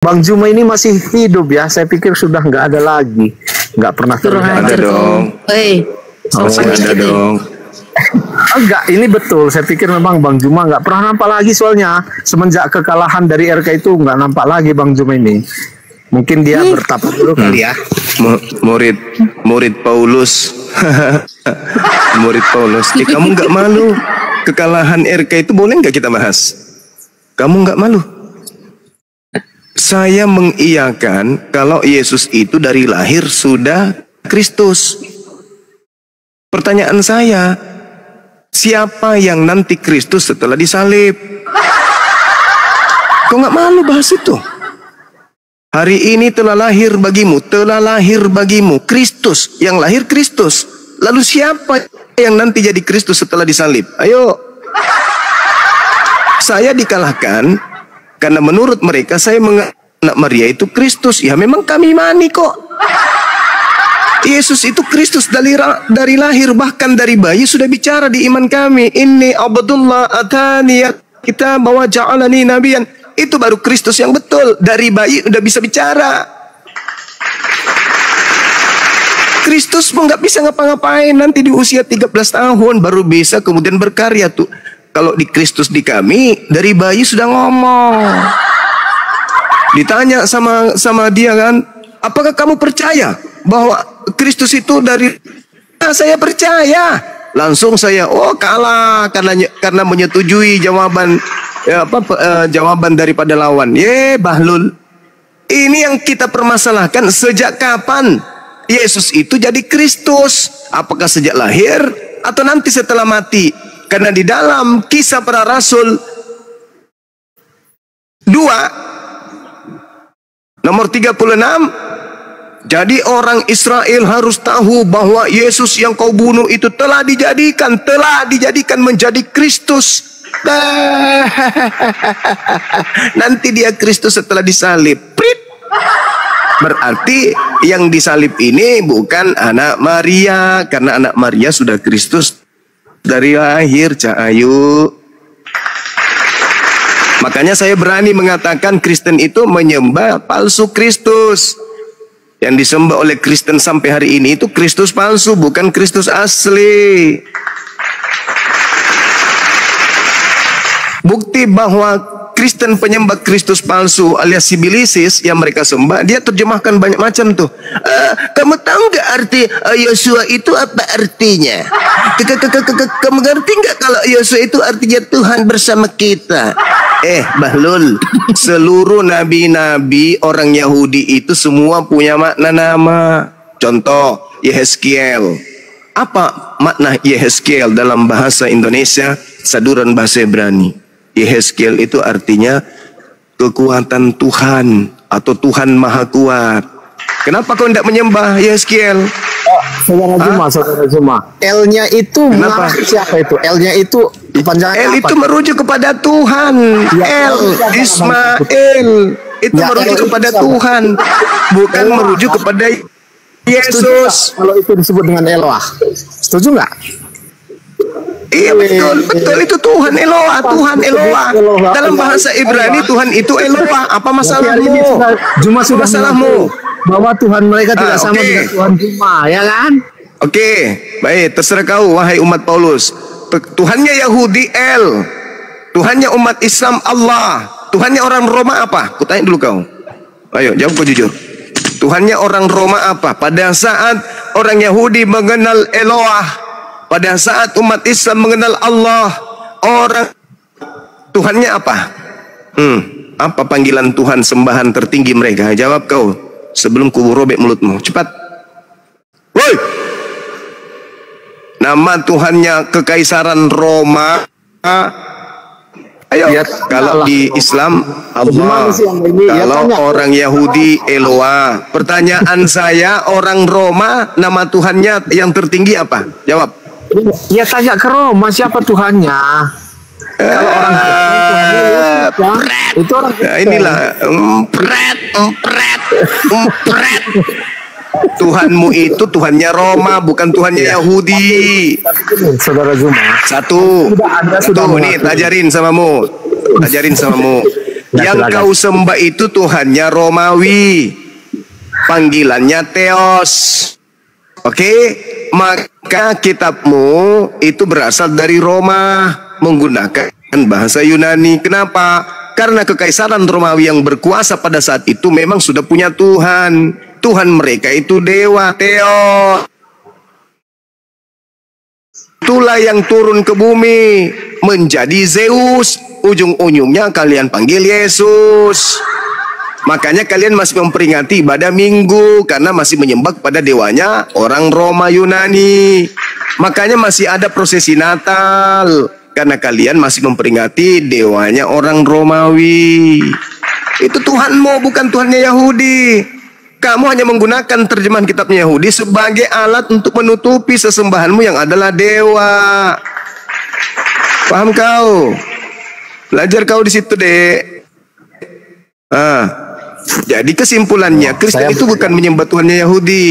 Bang Juma ini masih hidup ya? Saya pikir sudah nggak ada lagi, nggak pernah terlihat. Ada dong. Masih ada dong. Enggak, ini betul. Saya pikir memang Bang Juma nggak pernah nampak lagi, soalnya semenjak kekalahan dari RK itu nggak nampak lagi Bang Juma ini. Mungkin dia bertapa dulu kali ya. Murid Paulus. Murid Paulus. Kamu nggak malu? Kekalahan RK itu boleh nggak kita bahas? Kamu nggak malu? Saya mengiyakan kalau Yesus itu dari lahir sudah Kristus. Pertanyaan saya, siapa yang nanti Kristus setelah disalib? Kok nggak malu bahas itu? Hari ini telah lahir bagimu Kristus, yang lahir Kristus. Lalu siapa yang nanti jadi Kristus setelah disalib? Ayo. Saya dikalahkan karena menurut mereka saya anak Maria itu Kristus. Ya memang kami imani kok. Yesus itu Kristus dari lahir, bahkan dari bayi sudah bicara di iman kami. Inni abdullah atani kita bawa ja'alani nabiyan. Itu baru Kristus yang betul. Dari bayi udah bisa bicara. Kristus pun nggak bisa ngapa-ngapain. Nanti di usia 13 tahun baru bisa kemudian berkarya tuh. Kalau di Kristus di kami dari bayi sudah ngomong. Ditanya sama dia kan, apakah kamu percaya bahwa Kristus itu dari? Saya percaya. Langsung saya kalah karena menyetujui jawaban jawaban daripada lawan. Bahlul. Ini yang kita permasalahkan, sejak kapan Yesus itu jadi Kristus? Apakah sejak lahir atau nanti setelah mati? Karena di dalam Kisah Para Rasul 2 nomor 36, jadi orang Israel harus tahu bahwa Yesus yang kau bunuh itu telah dijadikan menjadi Kristus. Nanti dia Kristus setelah disalib. Berarti yang disalib ini bukan anak Maria, karena anak Maria sudah Kristus dari lahir, Cahayu. Makanya saya berani mengatakan Kristen itu menyembah palsu Kristus. Yang disembah oleh Kristen sampai hari ini itu Kristus palsu, bukan Kristus asli. Bukti bahwa Kristen penyembah Kristus palsu alias sibilisis yang mereka sembah, dia terjemahkan banyak macam tuh. Kamu tahu nggak arti Yosua itu apa artinya? Kamu ngerti nggak kalau Yosua itu artinya Tuhan bersama kita? Bahlul, seluruh nabi-nabi orang Yahudi itu semua punya makna nama. Contoh, Yehezkiel. Apa makna Yehezkiel dalam bahasa Indonesia, saduran bahasa Ibrani? Yehezkiel itu artinya kekuatan Tuhan atau Tuhan Maha Kuat. Kenapa kau tidak menyembah Yehezkiel? Saudara Juma. L-nya itu kenapa? Siapa itu? L-nya itu panjangan L itu merujuk kepada Tuhan. L Ismail itu merujuk kepada Tuhan, bukan merujuk kepada Yesus. Kalau itu disebut dengan Eloah, setuju nggak? Iya betul itu Tuhan Eloah, Tuhan Eloah. Dalam bahasa Ibrani Tuhan itu Eloah. Apa masalahmu? Juma sudah masalahmu bahwa Tuhan mereka tidak sama dengan Tuhan Juma, ya kan? Baik, terserah kau wahai umat Paulus. Tuhannya Yahudi El, Tuhannya umat Islam Allah, Tuhannya orang Roma apa? Kutanya dulu kau. Ayo jawab kau jujur. Tuhannya orang Roma apa? Pada saat orang Yahudi mengenal Eloah, pada saat umat Islam mengenal Allah, orang Tuhannya apa? Apa panggilan Tuhan sembahan tertinggi mereka? Jawab kau sebelum ku robek mulutmu. Cepat. Woi. Nama Tuhannya Kekaisaran Roma. Ayo. Kalau di Islam Allah. Kalau orang Yahudi Eloah. Pertanyaan saya, orang Roma nama Tuhannya yang tertinggi apa? Jawab. Ya tanya ke Roma siapa Tuhannya. Kalau orang itu orang inilah empret. Tuhanmu itu Tuhannya Roma, bukan Tuhannya Yahudi. Saudara Juma. Satu nih ajarin samamu. Yang silakan. kau sembah itu Tuhannya Romawi, panggilannya Theos. Oke, maka kitabmu itu berasal dari Roma, menggunakan bahasa Yunani. Kenapa? Karena kekaisaran Romawi yang berkuasa pada saat itu memang sudah punya Tuhan. Tuhan mereka itu dewa, Theos. Itulah yang turun ke bumi menjadi Zeus. Ujung-ujungnya kalian panggil Yesus. Makanya kalian masih memperingati ibadah Minggu karena masih menyembah kepada dewanya orang Roma Yunani. Makanya masih ada prosesi Natal karena kalian masih memperingati dewanya orang Romawi. Itu Tuhanmu, bukan Tuhannya Yahudi. Kamu hanya menggunakan terjemahan kitabnya Yahudi sebagai alat untuk menutupi sesembahanmu yang adalah dewa. Paham kau? Belajar kau di situ, Dek. Jadi kesimpulannya, Kristen itu bukan menyembah Tuhannya Yahudi.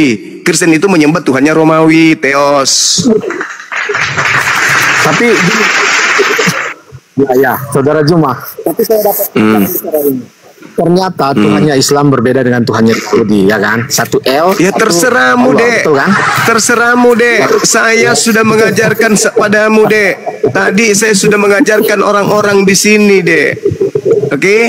Kristen itu menyembah Tuhannya Romawi, Theos. Tapi ya, Saudara Juma. Tapi saya dapat ternyata Tuhannya Islam berbeda dengan Tuhannya Yahudi, ya kan? Satu L. Ya terserahmu, Dek. Kan? Terserahmu, Dek. Saya sudah mengajarkan padamu, Dek. Tadi saya sudah mengajarkan orang-orang di sini, Dek. Oke?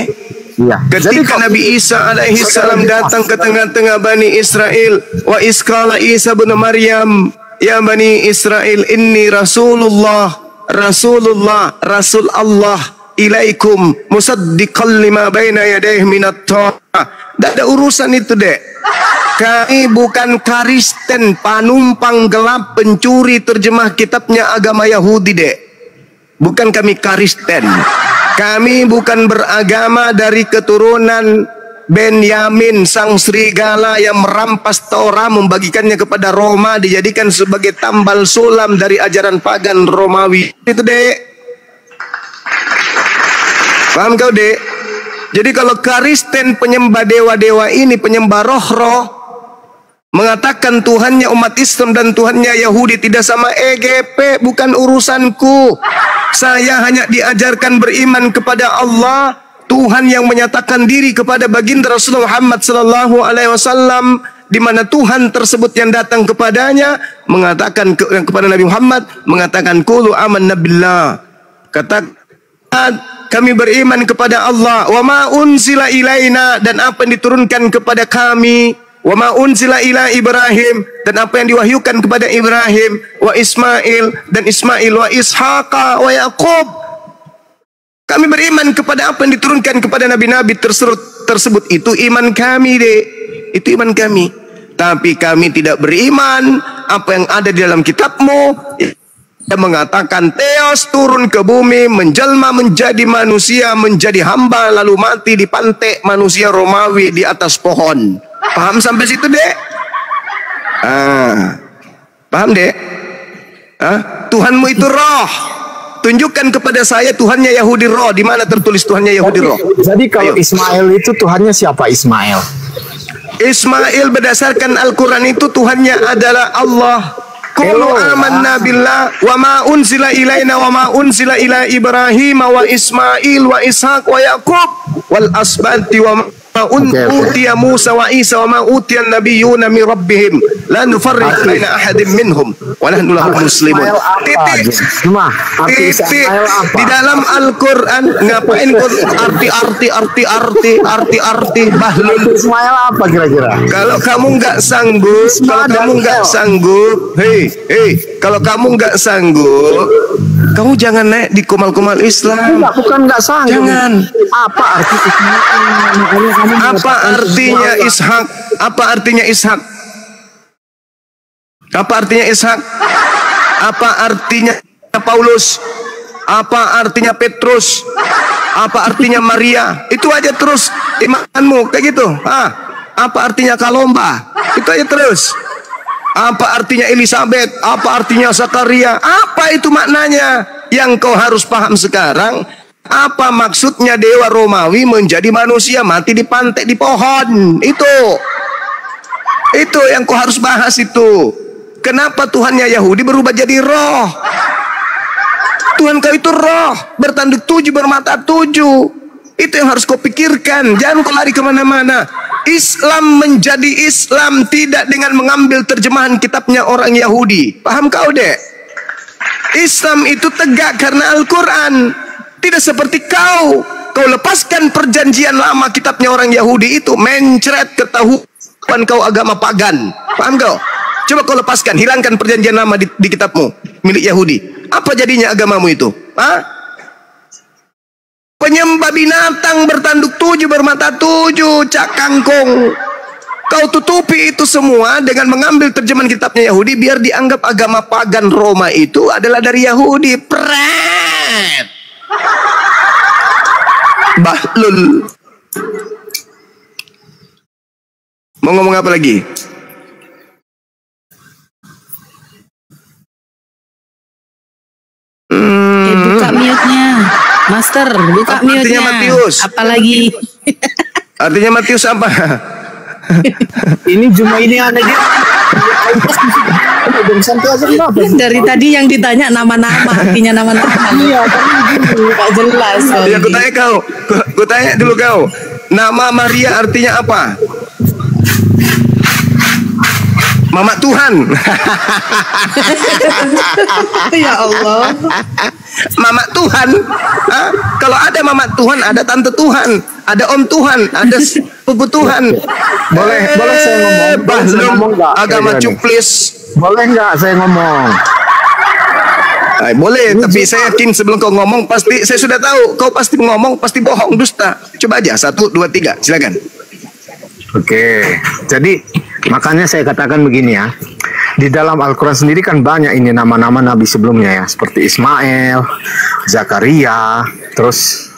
Ya. Ketika Nabi Isa alaihi salam datang ke tengah-tengah Bani Israel, wa iskala Isa bin Maryam, ya Bani Israel, inni Rasulullah, Rasul Allah ilaikum musaddiqan lima baina yadayhi minat ta'ah. Tidak ada urusan itu, Dek. Kami bukan Kristen, panumpang gelap, pencuri terjemah kitabnya agama Yahudi, Dek. Bukan kami Kristen. Kami bukan beragama dari keturunan Benyamin, sang serigala yang merampas Torah, membagikannya kepada Roma, dijadikan sebagai tambal sulam dari ajaran pagan Romawi. Itu, Dek. Paham kau, Dek? Jadi kalau Kristen penyembah dewa-dewa ini, penyembah roh-roh, mengatakan Tuhannya umat Islam dan Tuhannya Yahudi tidak sama, EGP, bukan urusanku. Saya hanya diajarkan beriman kepada Allah, Tuhan yang menyatakan diri kepada baginda Rasulullah Muhammad sallallahu alaihi wasallam, di mana Tuhan tersebut yang datang kepadanya mengatakan kepada Nabi Muhammad, mengatakan qulu amanna billah. Katakan kami beriman kepada Allah, wa ma unzila ilaina, dan apa yang diturunkan kepada kami, wa ma unzila ila Ibrahim, dan apa yang diwahyukan kepada Ibrahim, wa Ismail, dan Ismail, wa Ishaqa, wa Yaqub. Kami beriman kepada apa yang diturunkan kepada nabi-nabi tersebut. Itu iman kami, Dek. Itu iman kami. Tapi kami tidak beriman apa yang ada di dalam kitabmu yang mengatakan Theos turun ke bumi, menjelma menjadi manusia, menjadi hamba, lalu mati di pantai manusia Romawi di atas pohon. Paham sampai situ, Dek? Paham, Dek? Tuhanmu itu roh. Tunjukkan kepada saya Tuhannya Yahudi roh. Di mana tertulis Tuhannya Yahudi roh? Jadi kalau Ismail itu Tuhannya siapa, Ismail? Ismail berdasarkan Al-Quran itu Tuhannya adalah Allah. Qulu amanna billah wa ma unzila ilaina wa ma unzila ila Ibrahim wa Ismail wa Ishaq wa Yaqub wal asbati wa utiya Musa wa Isa wa ma utiya nabiyyuna min rabbihim la nufarriqu baina ahadin minhum wa nahnu lahu muslimun. Titik. Di dalam Al-Quran ngapain arti bahlul? Ismail apa kira-kira? Kalau kamu nggak sanggup, kalau kamu nggak sanggup, kamu jangan naik di kumal-kumal Islam. Bukan nggak sanggup. Jangan. Apa arti Ismail? Apa artinya Ishak? Apa artinya Ishak? Apa artinya Ishak? Apa artinya Paulus? Apa artinya Petrus? Apa artinya Maria? Itu aja terus imanmu kayak gitu. Apa artinya Kalomba? Itu aja terus. Apa artinya Elizabeth? Apa artinya Zakaria? Apa itu maknanya? Yang kau harus paham sekarang, apa maksudnya dewa Romawi menjadi manusia, mati di pantai di pohon? Itu yang kau harus bahas itu. Kenapa Tuhannya Yahudi berubah jadi roh? Tuhan kau itu roh, bertanduk 7, bermata 7. Itu yang harus kau pikirkan. Jangan kau lari kemana-mana. Islam menjadi Islam tidak dengan mengambil terjemahan kitabnya orang Yahudi. Paham kau, Dek? Islam itu tegak karena Al-Quran. Tidak seperti kau. Kau lepaskan perjanjian lama kitabnya orang Yahudi itu, mencret ketahuan kau agama pagan. Paham kau? Coba kau lepaskan, hilangkan perjanjian lama di kitabmu milik Yahudi. Apa jadinya agamamu itu? Hah? Penyembah binatang bertanduk 7, bermata 7, cak kangkung. Kau tutupi itu semua dengan mengambil terjemahan kitabnya Yahudi biar dianggap agama pagan Roma itu adalah dari Yahudi. Pret. Bahlul. Mau ngomong apa lagi? Buka mute-nya. Master, buka mute-nya. Artinya Matius. Apalagi? Artinya Matius apa? Ini cuma ini ada dia. Dari tadi yang ditanya nama-nama, artinya nama-nama. Iya, tak jelas. Ya, aku tanya kau. Aku tanya dulu kau. Nama Maria artinya apa? Mama Tuhan. Ya Allah. Mama Tuhan. Hah? Kalau ada Mama Tuhan, ada Tante Tuhan, ada Om Tuhan, ada Pupu Tuhan. Boleh saya ngomong? Belum nggak? agama cuplis. Boleh nggak saya ngomong? Boleh, tapi saya yakin sebelum kau ngomong pasti saya sudah tahu kau pasti ngomong pasti bohong, dusta. Coba aja 1, 2, 3, silakan. Oke, jadi makanya saya katakan begini ya. Di dalam Al-Quran sendiri kan banyak ini nama-nama nabi sebelumnya ya, seperti Ismail, Zakaria, terus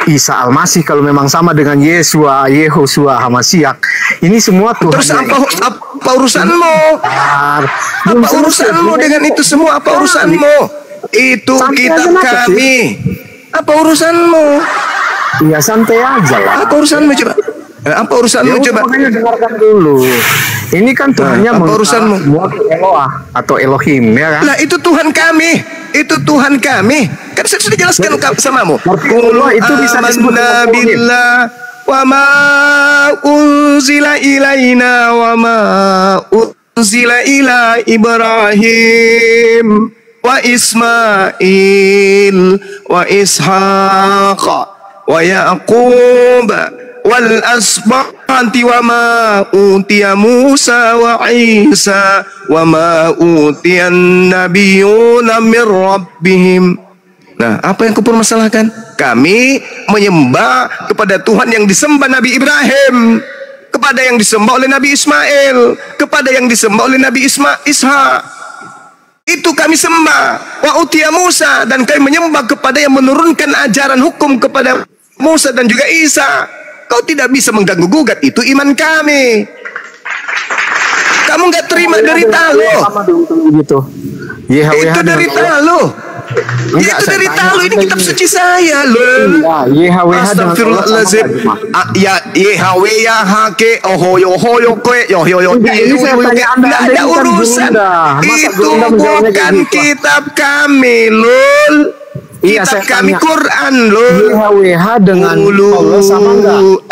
Isa Al-Masih kalau memang sama dengan Yesua, Yehosua, Hamasiak. Ini semua Tuhan. Terus apa urusanmu? Apa urusanmu dengan itu semua? Apa urusanmu? Itu kitab kami. Apa urusanmu? Ya santai aja lah. Apa urusanmu coba? Apa urusanmu coba? Makanya dengarkan dulu. Ini kan Tuhannya apa urusanmu? Eloah atau Elohim ya kan? Lah itu Tuhan kami. Itu Tuhan kami. Kan saya sudah jelaskan samamu. Allah itu bisa disebut billah wa ma unzila ilaina wa ma unzila ila Ibrahim wa Ismail wa Ishaq wa Yaqub wal asbati wa ma utiya Musa wa Isa wa ma utiyan nabiyuna min rabbihim. Nah, apa yang kupermasalahkan? Kami menyembah kepada Tuhan yang disembah Nabi Ibrahim, kepada yang disembah oleh Nabi Ismail, kepada yang disembah oleh Nabi Ishak. Itu kami sembah. Wa utiya Musa, dan kami menyembah kepada yang menurunkan ajaran hukum kepada Musa dan juga Isa. Kau tidak bisa mengganggu gugat, itu iman kami. Kamu nggak terima derita lo. Itu derita lo. Itu derita lo. Ini kitab suci saya lo. Astagfirullahaladzim. Ya YHWH ke ohoyo ke yohyo. Nggak ada urusan. Itu bukan kitab kami lul. Kitab kami Quran loh. YHWH dengan Allah sama enggak?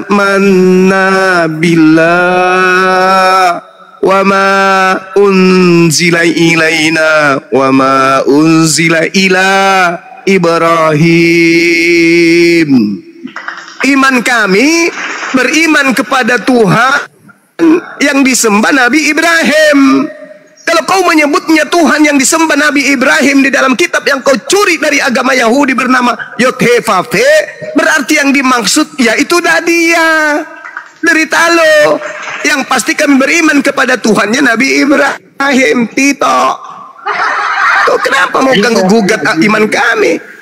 Amanna billah wa ma unzila ilaina wa ma unzila ila Ibrahim. Iman kami beriman kepada Tuhan yang disembah Nabi Ibrahim. Kalau kau menyebutnya Tuhan yang disembah Nabi Ibrahim di dalam kitab yang kau curi dari agama Yahudi bernama Yod-He-Vav-He, berarti yang dimaksud yaitu dia. Derita lo. Yang pasti kami beriman kepada Tuhannya Nabi Ibrahim. Tito, kau kenapa mau ganggu gugat iman kami?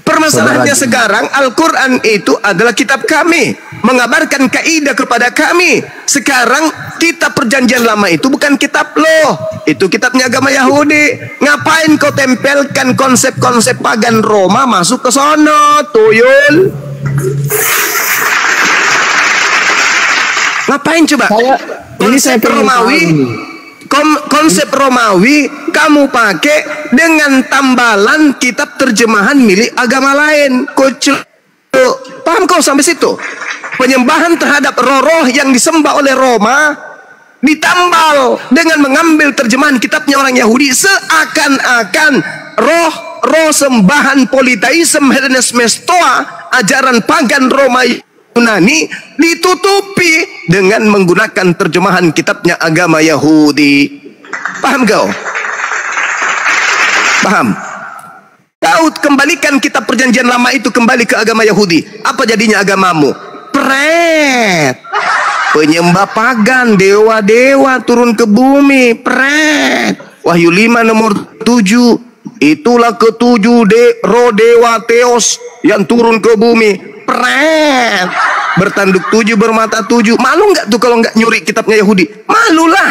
Permasalahannya sekarang Al-Quran itu adalah kitab kami, mengabarkan kaidah kepada kami. Sekarang kitab perjanjian lama itu bukan kitab lo, itu kitabnya agama Yahudi. Ngapain kau tempelkan konsep-konsep pagan Roma masuk ke sono, tuyul? Ngapain coba? Konsep Romawi, konsep Romawi kamu pakai dengan tambalan kitab terjemahan milik agama lain. Kucuk. Paham kau sampai situ? Penyembahan terhadap roh-roh yang disembah oleh Roma ditambal dengan mengambil terjemahan kitabnya orang Yahudi, seakan-akan roh sembahan politeisme Hellenisme Stoa, ajaran pagan Roma Yunani, ditutupi dengan menggunakan terjemahan kitabnya agama Yahudi. Paham kau? Paham? Kau kembalikan kitab perjanjian lama itu kembali ke agama Yahudi, apa jadinya agamamu? Pret. Penyembah pagan, dewa-dewa turun ke bumi, pret. Wahyu 5 nomor 7. Itulah ketujuh roh dewa Theos yang turun ke bumi, pret. Bertanduk 7, bermata 7. Malu nggak tuh kalau nggak nyuri kitabnya Yahudi? Malulah.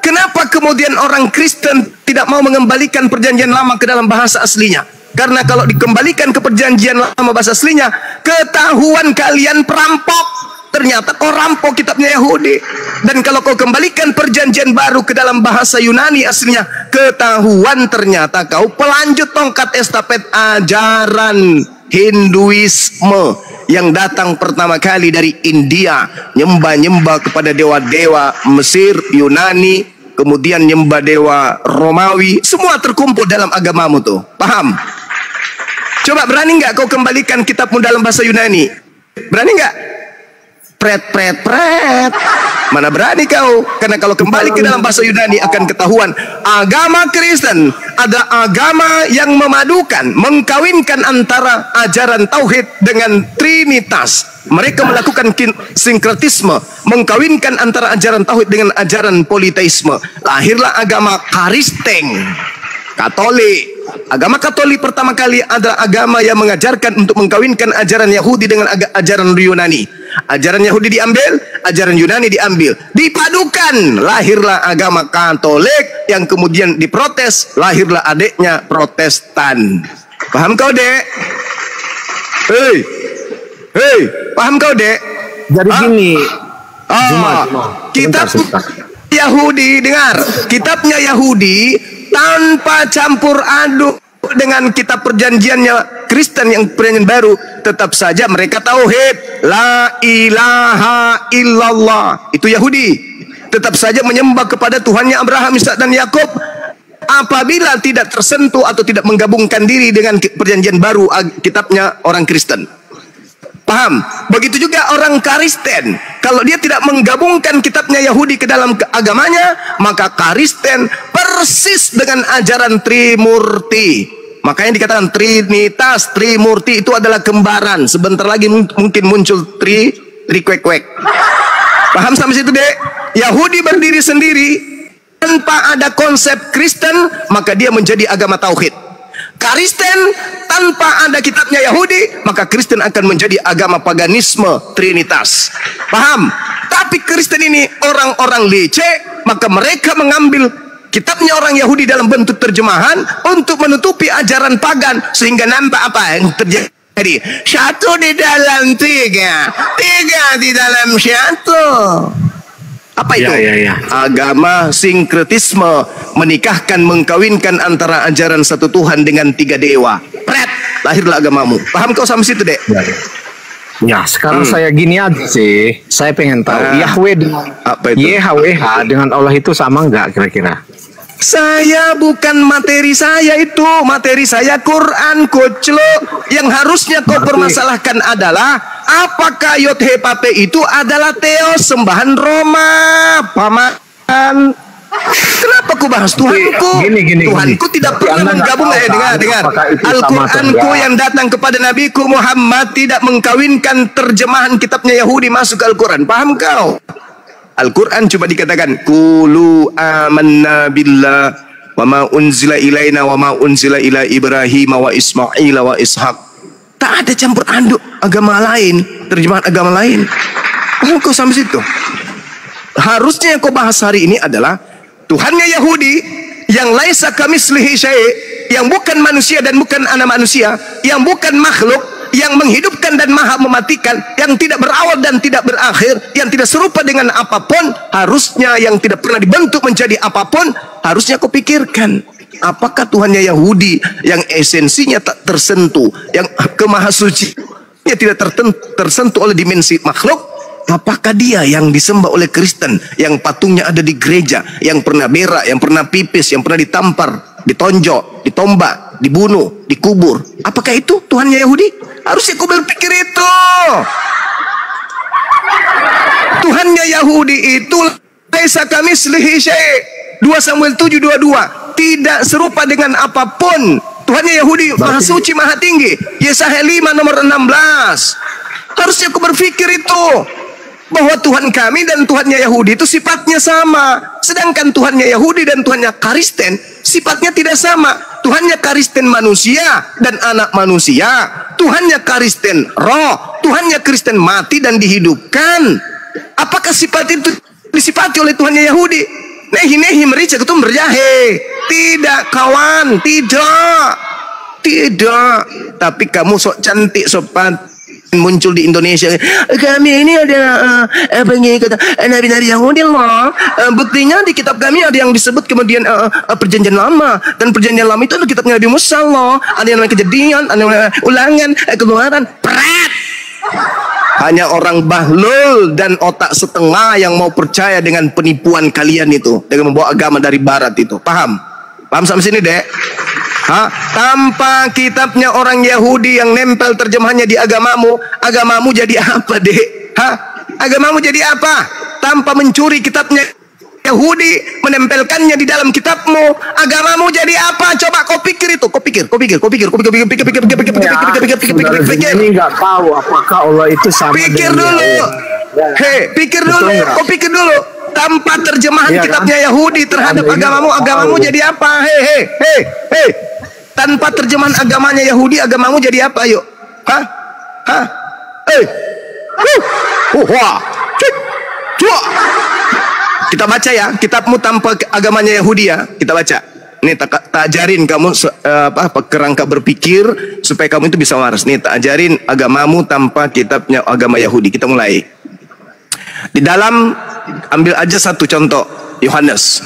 Kenapa kemudian orang Kristen tidak mau mengembalikan perjanjian lama ke dalam bahasa aslinya? Karena kalau dikembalikan ke perjanjian lama bahasa aslinya, ketahuan kalian perampok. Ternyata kau rampok kitabnya Yahudi. Dan kalau kau kembalikan perjanjian baru ke dalam bahasa Yunani aslinya, ketahuan ternyata kau pelanjut tongkat estafet ajaran Hinduisme yang datang pertama kali dari India, nyembah-nyembah kepada dewa-dewa Mesir, Yunani, kemudian nyembah dewa Romawi, semua terkumpul dalam agamamu tuh. Paham? Coba berani nggak kau kembalikan kitabmu dalam bahasa Yunani? Berani nggak? Pret. Mana berani kau? Karena kalau kembali ke dalam bahasa Yunani akan ketahuan agama Kristen adalah agama yang memadukan, mengkawinkan antara ajaran tauhid dengan trinitas. Mereka melakukan sinkretisme, mengkawinkan antara ajaran tauhid dengan ajaran politeisme. Lahirlah agama Kristen, Katolik. Agama Katolik pertama kali adalah agama yang mengajarkan untuk mengkawinkan ajaran Yahudi dengan ajaran Yunani. Ajaran Yahudi diambil, ajaran Yunani diambil, dipadukan, lahirlah agama Katolik yang kemudian diprotes, lahirlah adiknya Protestan. Paham kau, Dek? Hei, paham kau, Dek? Jadi gini, kitab Yahudi, dengar, kitabnya Yahudi tanpa campur aduk dengan kitab perjanjiannya Kristen yang perjanjian baru, tetap saja mereka tauhid, la ilaha illallah. Itu Yahudi. Tetap saja menyembah kepada Tuhannya Abraham, Ishak dan Yakub. Apabila tidak tersentuh atau tidak menggabungkan diri dengan perjanjian baru kitabnya orang Kristen. Paham? Begitu juga orang Kristen, kalau dia tidak menggabungkan kitabnya Yahudi ke dalam agamanya, maka Kristen persis dengan ajaran Trimurti. Makanya dikatakan Trinitas, Trimurti itu adalah kembaran. Sebentar lagi mungkin muncul Trikwek-kwek. Paham sampai situ, Dek? Yahudi berdiri sendiri tanpa ada konsep Kristen, maka dia menjadi agama tauhid. Kristen tanpa ada kitabnya Yahudi, maka Kristen akan menjadi agama paganisme Trinitas. Paham? Tapi Kristen ini orang-orang leceh, maka mereka mengambil kitabnya orang Yahudi dalam bentuk terjemahan untuk menutupi ajaran pagan, sehingga nampak apa yang terjadi? Satu di dalam tiga, tiga di dalam satu. Apa itu? Agama sinkretisme, menikahkan, mengkawinkan antara ajaran satu Tuhan dengan tiga dewa. Pret, lahirlah agamamu. Paham kau sampai situ, Dek? Ya, sekarang saya gini aja sih. Saya pengen tahu Yahweh dengan YHWH dengan Allah itu sama nggak kira-kira? Saya bukan materi saya itu, materi saya Quran, koclo. Yang harusnya kau permasalahkan adalah apakah Yod-He-Pape itu adalah Theos, sembahan Roma, paman. Kenapa ku bahas Tuhanku? Tuhanku tidak pernah menggabung. Dengar. Al-Quranku yang datang kepada Nabiku Muhammad tidak mengkawinkan terjemahan kitabnya Yahudi masuk ke Al-Quran. Paham kau? Al-Quran coba dikatakan Qulu amanna billah wa ma unzila ilaina wa ma unzila ila Ibrahim wa Ismail wa Ishaq. Tak ada campur aduk agama lain, terjemahan agama lain. Paham kau sampai situ? Harusnya yang kau bahas hari ini adalah Tuhannya Yahudi yang laisa kamislihi syai', yang bukan manusia dan bukan anak manusia, yang bukan makhluk, yang menghidupkan dan maha mematikan, yang tidak berawal dan tidak berakhir, yang tidak serupa dengan apapun. Harusnya yang tidak pernah dibentuk menjadi apapun, harusnya kau pikirkan, apakah Tuhannya Yahudi yang esensinya tak tersentuh, yang kemahasuci dia tidak tersentuh oleh dimensi makhluk, apakah dia yang disembah oleh Kristen, yang patungnya ada di gereja, yang pernah berak, yang pernah pipis, yang pernah ditampar, ditonjok, ditombak, dibunuh, dikubur, apakah itu Tuhannya Yahudi? Harusnya kau berpikir itu. Tuhannya Yahudi itu laisa kamitslihi syai'. 2 Samuel 7:22. Tidak serupa dengan apapun. Tuhannya Yahudi maha suci, maha tinggi. Yesaya 5 nomor 16. Harusnya aku berpikir itu, bahwa Tuhan kami dan Tuhannya Yahudi itu sifatnya sama. Sedangkan Tuhannya Yahudi dan Tuhannya Kristen sifatnya tidak sama. Tuhannya Kristen manusia dan anak manusia. Tuhannya Kristen roh. Tuhannya Kristen mati dan dihidupkan. Apakah sifat itu disifati oleh Tuhannya Yahudi? Nehi merica ketum berjahe. Tidak kawan, tidak. Tapi kamu sok cantik, sopan, muncul di Indonesia. Kami ini ada pengikut nabi-nabi Yahudi loh. Buktinya di kitab kami ada yang disebut kemudian perjanjian lama, dan perjanjian lama itu ada kitabnya Nabi Musa loh. Ada yang namanya Kejadian, ada yang namanya Ulangan, Keluaran. Pret. Hanya orang bahlul dan otak setengah yang mau percaya dengan penipuan kalian itu, dengan membawa agama dari barat itu. Paham? Paham sampai sini, Dek? Tanpa kitabnya orang Yahudi yang nempel terjemahannya di agamamu, agamamu jadi apa, Dek? Agamamu jadi apa? Tanpa mencuri kitabnya Yahudi, menempelkannya di dalam kitabmu, agamamu jadi apa? Coba kau pikir itu, kau pikir. Ini nggak tahu apakah Allah itu sama. Pikir dulu, pikir dulu, kau pikir dulu. Tanpa terjemahan kitabnya Yahudi terhadap agamamu jadi apa? Tanpa terjemahan agamanya Yahudi, agamamu jadi apa? Yuk, kita baca ya, kitabmu tanpa agamanya Yahudi ya, kita baca. Nih tak ajarin kamu kerangka berpikir supaya kamu itu bisa waras. Nih tak ajarin agamamu tanpa kitabnya agama Yahudi. Kita mulai. Di dalam, ambil aja satu contoh, Yohanes.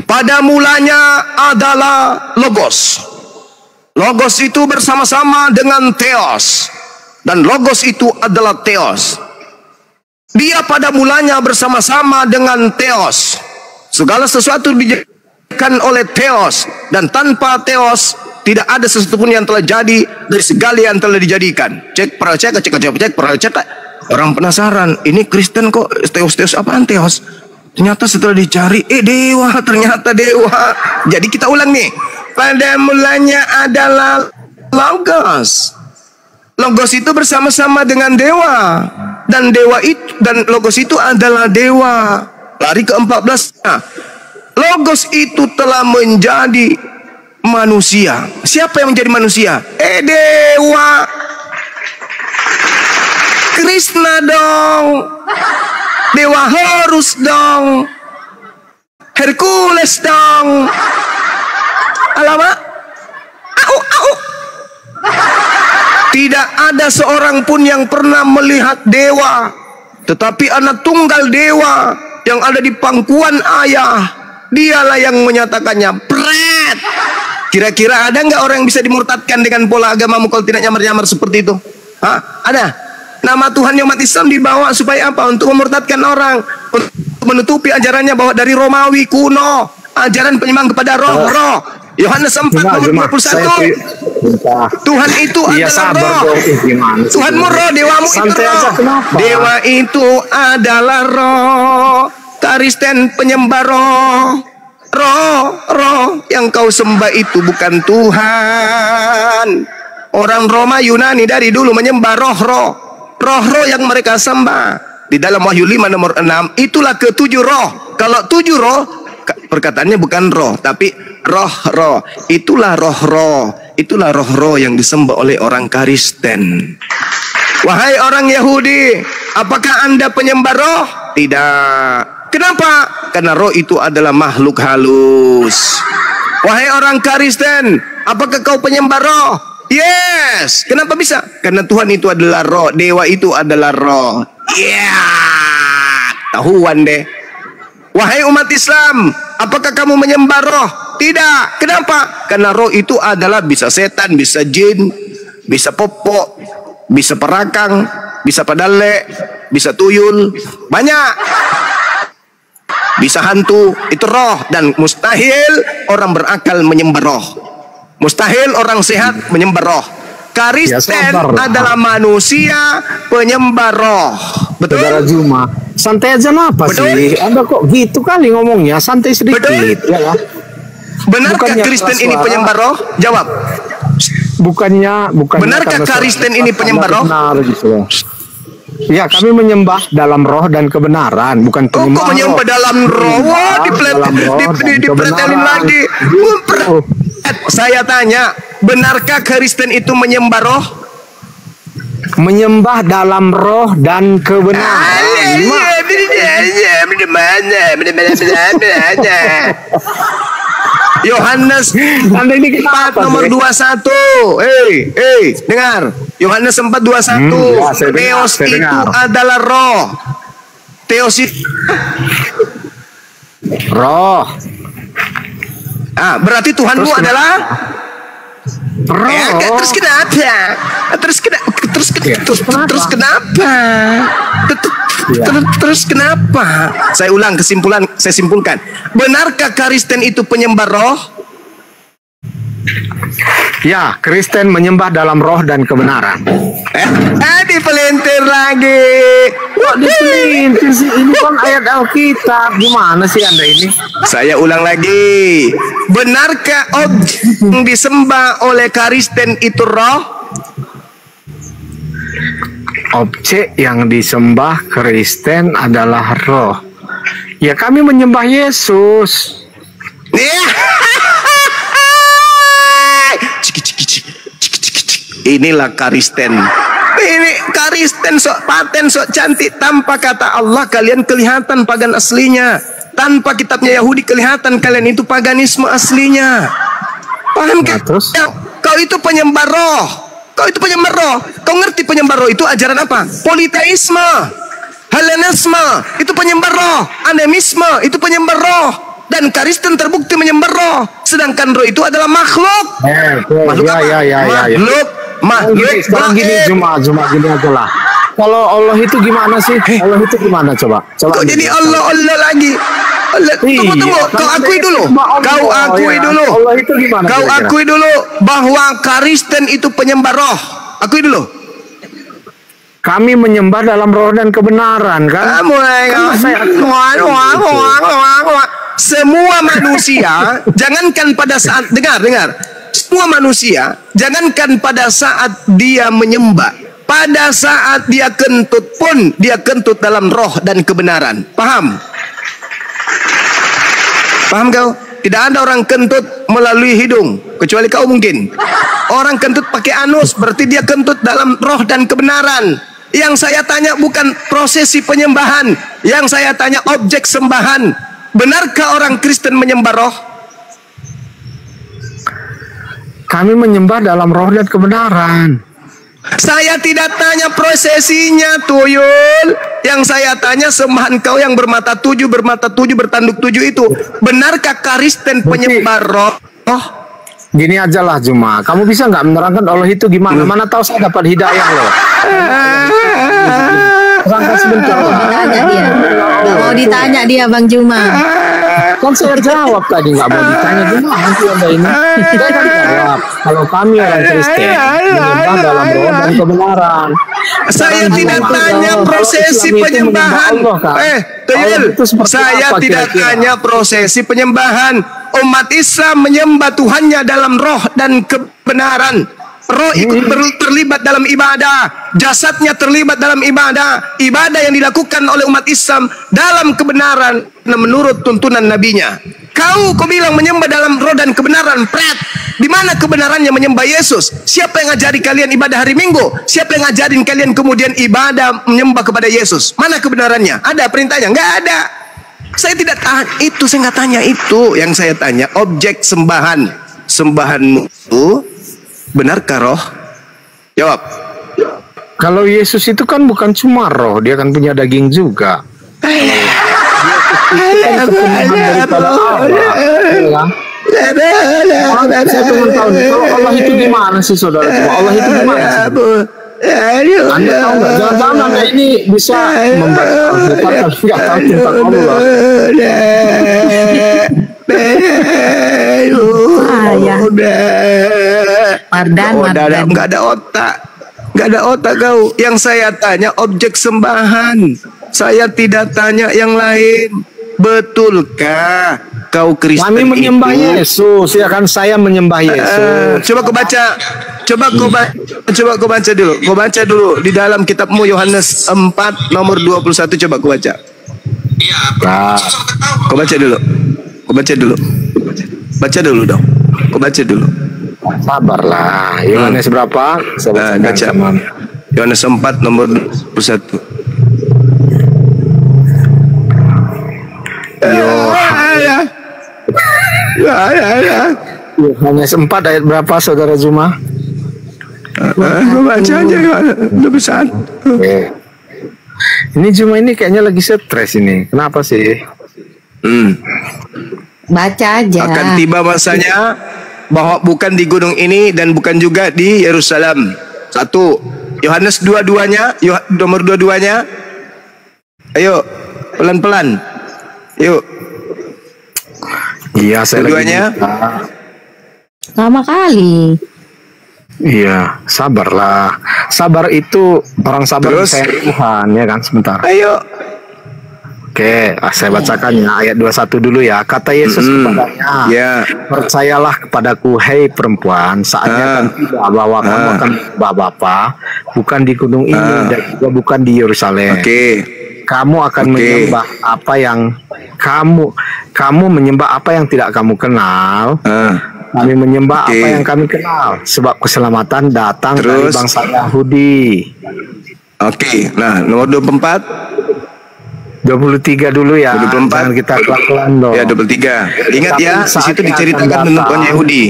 Pada mulanya adalah Logos. Logos itu bersama-sama dengan Theos, dan Logos itu adalah Theos. Dia pada mulanya bersama-sama dengan Theos. Segala sesuatu dijadikan oleh Theos, dan tanpa Theos tidak ada sesuatu pun yang telah jadi dari segala yang telah dijadikan. Cek. Orang penasaran, ini Kristen kok Theos apaan Theos? Ternyata setelah dicari, dewa, ternyata dewa. Jadi kita ulang nih. Pada mulanya adalah Logos. Logos itu bersama-sama dengan dewa, dan dewa itu, dan Logos itu adalah dewa. Lari ke 14. Logos itu telah menjadi manusia. Siapa yang menjadi manusia? Dewa. Krishna dong. Dewa Horus dong. Hercules dong. Alamak. Tidak ada seorang pun yang pernah melihat dewa, tetapi anak tunggal dewa yang ada di pangkuan ayah, dialah yang menyatakannya. Pret. Kira-kira ada nggak orang yang bisa dimurtadkan dengan pola agamamu kalau tidak nyamar-nyamar seperti itu? Ada. Nama Tuhan yang umat Islam dibawa supaya apa? Untuk memurtadkan orang, untuk menutupi ajarannya bahwa dari Romawi kuno, ajaran penyembah kepada roh-roh. Yohanes 4 nomor 21. Tuhan itu adalah roh. Tuhanmu roh, dewamu itu roh. Dewa itu adalah roh. Kristen penyembah roh. Roh yang kau sembah itu bukan Tuhan. Orang Roma Yunani dari dulu menyembah roh-roh. Roh-roh yang mereka sembah. Di dalam Wahyu 5 nomor 6, itulah ketujuh roh. Kalau 7 roh, perkataannya bukan roh, tapi roh-roh. Itulah roh-roh yang disembah oleh orang Kristen. Wahai orang Yahudi, apakah Anda penyembah roh? Tidak. Kenapa? Karena roh itu adalah makhluk halus. Wahai orang Kristen, apakah kau penyembah roh? Yes. Kenapa bisa? Karena Tuhan itu adalah roh, dewa itu adalah roh. Tahuan deh. Wahai umat Islam, apakah kamu menyembah roh? Tidak. Kenapa? Karena roh itu adalah bisa setan, bisa jin, bisa popok, bisa perakang, bisa padale, bisa tuyul, banyak. Bisa hantu, itu roh. Dan mustahil orang berakal menyembah roh. Mustahil orang sehat menyembah roh. Kristen adalah manusia penyembah roh. Betul? Saudara Juma, santai aja apa sih? Anda kok gitu kali ngomongnya, santai sedikit. Ya, benarkah Kristen ini penyembah roh? Jawab. Bukannya. Benarkah Kristen ini penyembah roh? Benar, gitu. Ya, kami menyembah dalam roh dan kebenaran, bukan penyembah. Kok menyembah dalam roh? Wah, dipretelin lagi. Saya tanya, benarkah Kristen itu menyembah roh? Menyembah dalam roh dan kebenaran. Yohanes 4 nomor 21. Dengar. Yohanes 4:21. Theos itu adalah roh. Theos itu roh. Berarti Tuhanmu adalah roh. Terus kenapa? Terus kenapa? Saya ulang saya simpulkan. Benarkah Kristen itu penyembah roh? Ya, Kristen menyembah dalam roh dan kebenaran. Dipelintir lagi. Kok dipelintir sih? Ini kan ayat Alkitab. Gimana sih Anda ini? Saya ulang lagi. Benarkah objek yang disembah oleh Kristen itu roh? Objek yang disembah Kristen adalah roh. Ya, kami menyembah Yesus. Inilah Kristen. Ini Kristen sok paten, sok cantik. Tanpa kata Allah kalian kelihatan pagan aslinya. Tanpa kitabnya Yahudi kelihatan kalian itu paganisme aslinya. Paham kan? Kau itu penyembah roh. Kau itu penyembah roh. Kau ngerti penyembah roh itu ajaran apa? Politeisme, Helenisme itu penyembah roh. Animisme itu penyembah roh. Dan Kristen terbukti menyembah roh. Sedangkan roh itu adalah makhluk. Makhluk apa? Makhluk. Sekarang gini, Juma gini aja lah. Kalau Allah itu gimana sih? Allah itu gimana coba? Kok jadi Allah lagi? Tunggu. Kau akui dulu. Allah itu gimana? Kau akui dulu bahwa Kristen itu penyembah roh. Akui dulu. Kami menyembah dalam roh dan kebenaran, kan? Semua manusia, jangankan pada saat dengar. Semua manusia, jangankan pada saat dia menyembah, pada saat dia kentut pun dia kentut dalam roh dan kebenaran. Paham? Paham kau? Tidak ada orang kentut melalui hidung, kecuali kau mungkin. Orang kentut pakai anus, berarti dia kentut dalam roh dan kebenaran. Yang saya tanya bukan prosesi penyembahan, yang saya tanya objek sembahan. Benarkah orang Kristen menyembah roh? Kami menyembah dalam roh dan kebenaran. Saya tidak tanya prosesinya, tuyul. Yang saya tanya sembahan kau yang bermata tujuh, bertanduk tujuh itu. Benarkah Kristen penyembah roh? Gini aja lah Juma, kamu bisa nggak menerangkan Allah itu gimana? Mana tahu saya dapat hidayah loh. Terangkan sebentar. Mau ditanya dia Bang Juma. Kan saya jawab tadi, nggak mau ditanya gimana sih Anda ini? Saya kan jawab, kalau kami orang Kristen menyembah dalam roh dan kebenaran. Saya tidak tanya prosesi penyembahan. Saya tidak tanya prosesi penyembahan. Umat Islam menyembah Tuhannya dalam roh dan kebenaran. Roh ikut terlibat dalam ibadah, jasadnya terlibat dalam ibadah yang dilakukan oleh umat Islam dalam kebenaran menurut tuntunan nabinya. Kau bilang menyembah dalam roh dan kebenaran, pret. Di mana kebenarannya menyembah Yesus? Siapa yang ngajari kalian ibadah hari Minggu? Siapa yang ngajarin kalian kemudian ibadah menyembah kepada Yesus? Mana kebenarannya? Ada perintahnya? Nggak ada. Saya tidak tahan itu, saya nggak tanya itu. Yang saya tanya objek sembahanmu itu benarkah roh? Jawab. Kalau Yesus itu kan bukan cuma roh, dia kan punya daging juga. Saya pengen tahu kalau Allah itu gimana sih saudara? Allah itu gimana sih? Anda tahu nggak? Jangan-jangan Anda ini bisa membaca Alkitab tapi nggak tahu tentang Allah. Mardan. Nggak ada otak. Nggak ada otak kau. Yang saya tanya objek sembahan. Saya tidak tanya yang lain. Betulkah kau Kristen Kami menyembah itu? Yesus, ya kan, saya menyembah Yesus. Coba kau baca. Coba kau baca dulu. Kau baca dulu di dalam kitabmu Yohanes 4 nomor 21, coba kau baca. Nah, Kau baca dulu. Kau baca dulu. Baca dulu dong. Kau baca dulu. sabarlah. Yohanes berapa? Saya bacakan Baca. sama. Yohanes 4 nomor 21. Yohanes 4 ayat berapa, Saudara Zuma? Baca aja udah besar. Oke. Ini Zuma ini kayaknya lagi stres ini. Kenapa sih? Baca aja. Akan tiba masanya bahwa bukan di gunung ini dan bukan juga di Yerusalem. 1 Yohanes 22-nya, nomor 22-nya. Ayo, pelan-pelan. Yuk. Iya, saya Keduanya? lagi. Lama kali. Iya, sabarlah. Sabar itu orang sabar Terus? disayang Tuhan, ya kan? Sebentar. Ayo. Oke, saya bacakan ya ayat 21 dulu ya. Kata Yesus kepadanya, Ya. percayalah kepadaku, hei perempuan, saatnya akan tiba bahwa kamu akan menyembah Bapa, bukan di gunung ini dan juga bukan di Yerusalem. Oke. Kamu akan menyembah apa yang kamu menyembah apa yang tidak kamu kenal. Kami menyembah Oke. apa yang kami kenal, sebab keselamatan datang dari Terus? bangsa Yahudi. Oke. Nah, nomor 24. 23 dulu ya. 24. Jangan kita pelan-pelan dong. Ya, 23. Ingat Tapi ya, di situ saatnya diceritakan akan tentang datang. Yahudi.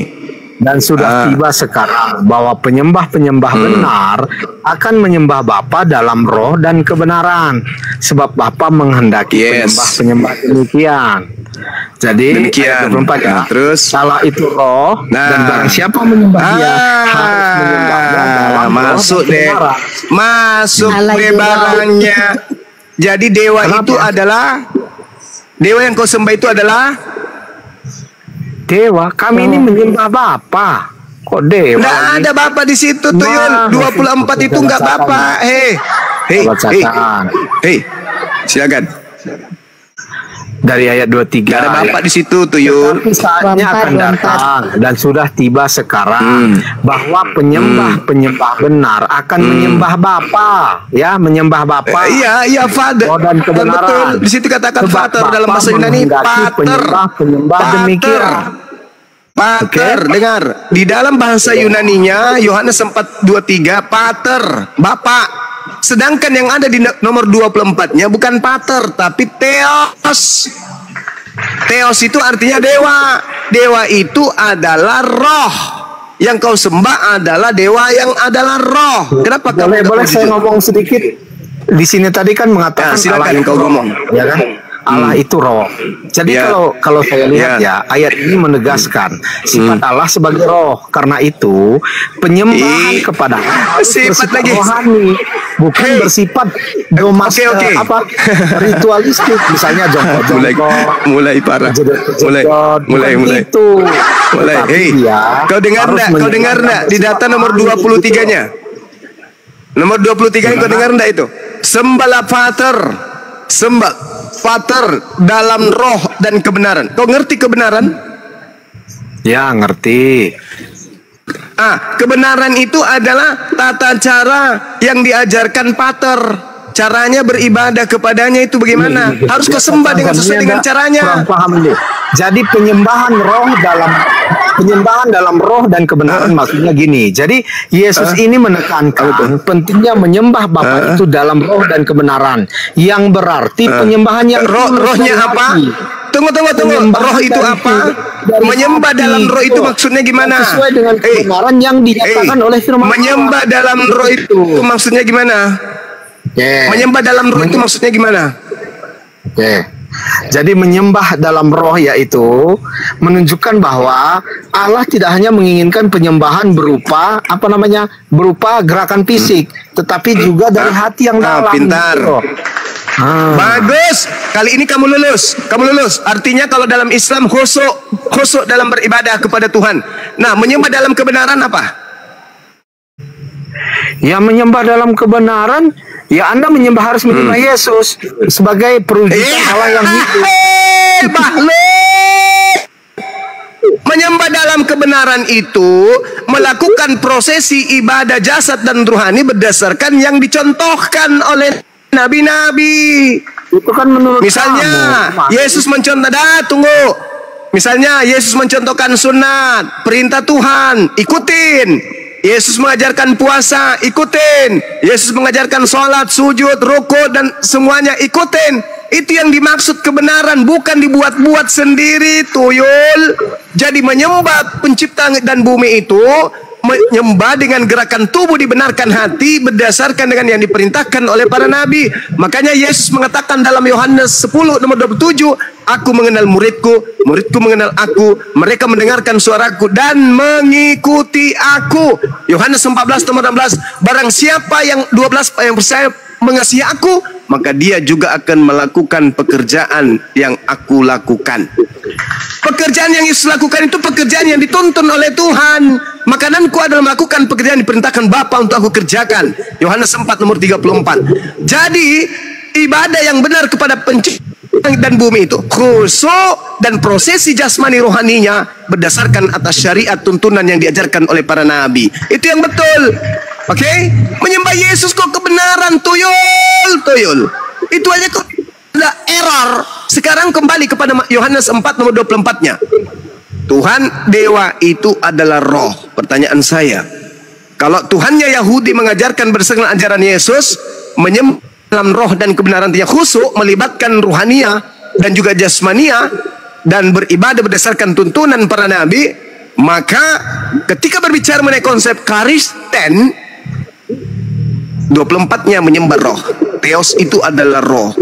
Dan sudah tiba sekarang bahwa penyembah-penyembah benar akan menyembah Bapa dalam roh dan kebenaran, sebab Bapa menghendaki Yes. penyembah-penyembah demikian. Jadi Demikian. ayat 24 ya. Nah, terus? Allah itu roh, Nah. dan barang siapa menyembah Dia harus menyembahnya dalam masuk roh dan deh. kebenaran. Masuk Alah, deh itu barangnya. Jadi dewa Kenapa? itu adalah dewa yang kau sembah itu adalah Dewa, kami ini menyembah Bapa. Kok dewa? nggak lagi? ada bapak di situ tuh Yul. Nah, 24 itu nggak bacakan. bapak. Hei, Bacakan. silakan. Dari ayat 23. Nggak ada bapak di situ tuh Yul. Tapi saatnya akan 24. datang dan sudah tiba sekarang bahwa penyembah-penyembah benar akan menyembah Bapa, ya, menyembah Bapa. Iya, Father. Oh, dan kebenaran. Betul. Di situ katakan Sebab Father dalam Bapa bahasa Yunani, menghendaki Pater. penyembah-penyembah demikian. Pater, dengar. Di dalam bahasa Yunaninya Yohanes 4:23, Pater, Bapak. Sedangkan yang ada di nomor 24-nya bukan Pater, tapi Theos. Theos itu artinya dewa. Dewa itu adalah roh. Yang kau sembah adalah dewa yang adalah roh. Kenapa kamu Boleh, nggak boleh mau saya jujur? ngomong sedikit. Di sini tadi kan mengatakan Ya, silakan Allah itu kau roh, ngomong. ya kan? Allah itu roh. Jadi Ya. kalau saya lihat ya, ayat ini menegaskan sifat Allah sebagai roh. Karena itu penyembahan kepada Allah harus Sifat bersifat lagi. rohani, bukan bersifat domas Oke. ritualistik, misalnya jongkok-jongkok. mulai parah. Mulai. Itu. Mulai. Tetapi Hei, dia kau dengar harus enggak? Kau dengar enggak di data bersifat nomor rohani, 23-nya? Nomor 23 kau dengar enggak itu? Sembahlah Pater. Sembah Pater dalam roh dan kebenaran. Kau ngerti kebenaran? Ya, ngerti. Kebenaran itu adalah tata cara yang diajarkan Pater. Caranya beribadah kepadanya itu bagaimana? Harus kau sembah dengan sesuai dengan caranya. Kurang paham nih. Jadi penyembahan dalam roh dan kebenaran maksudnya gini. Jadi Yesus ini menekankan pentingnya menyembah Bapa itu dalam roh dan kebenaran. Yang berarti penyembahan yang Rohnya apa? Tunggu. Roh itu apa? Menyembah dalam roh itu maksudnya gimana? Sesuai dengan kebenaran yang dinyatakan oleh firman Allah. Menyembah dalam roh itu maksudnya gimana? Oke. Menyembah dalam roh itu maksudnya gimana? Oke. Jadi menyembah dalam roh yaitu menunjukkan bahwa Allah tidak hanya menginginkan penyembahan berupa berupa gerakan fisik, tetapi juga dari hati yang dalam. Pintar. Gitu. Bagus. Kali ini kamu lulus. Artinya kalau dalam Islam khusyuk dalam beribadah kepada Tuhan. Nah, menyembah dalam kebenaran apa? Ya, menyembah dalam kebenaran, ya Anda harus menyembah Yesus sebagai perwujudan Allah yang hidup. Menyembah dalam kebenaran itu melakukan prosesi ibadah jasad dan rohani berdasarkan yang dicontohkan oleh nabi-nabi. Itu kan menurut misalnya kamu. Yesus Misalnya Yesus mencontohkan sunat, perintah Tuhan, ikutin. Yesus mengajarkan puasa, ikutin. Yesus mengajarkan sholat, sujud, rukuk, dan semuanya ikutin. Itu yang dimaksud kebenaran, bukan dibuat-buat sendiri, tuyul. Jadi menyembah pencipta dan bumi itu, menyembah dengan gerakan tubuh dibenarkan hati berdasarkan dengan yang diperintahkan oleh para nabi. Makanya Yesus mengatakan dalam Yohanes 10 nomor 27, aku mengenal muridku, muridku mengenal aku, mereka mendengarkan suaraku dan mengikuti aku. Yohanes 14 nomor 16, barang siapa yang 12 yang percaya mengasihi aku, maka dia juga akan melakukan pekerjaan yang aku lakukan. Pekerjaan yang Yesus lakukan itu pekerjaan yang dituntun oleh Tuhan. Makananku adalah melakukan pekerjaan yang diperintahkan Bapa untuk aku kerjakan. Yohanes 4 nomor 34. Jadi ibadah yang benar kepada pencipta dan bumi itu khusyuk dan prosesi jasmani rohaninya berdasarkan atas syariat tuntunan yang diajarkan oleh para nabi. Itu yang betul. Oke? Menyembah Yesus kok kebenaran, tuyul. Itu aja kok ada error. Sekarang kembali kepada Yohanes 4 nomor 24-nya. Tuhan dewa itu adalah roh. Pertanyaan saya, kalau Tuhannya Yahudi mengajarkan berdasarkan ajaran Yesus, menyembah dalam roh dan kebenaran artinya khusyuk, melibatkan ruhania dan juga jasmania dan beribadah berdasarkan tuntunan para nabi, maka ketika berbicara mengenai konsep Kristen, 24-nya menyembah roh. Theos itu adalah roh.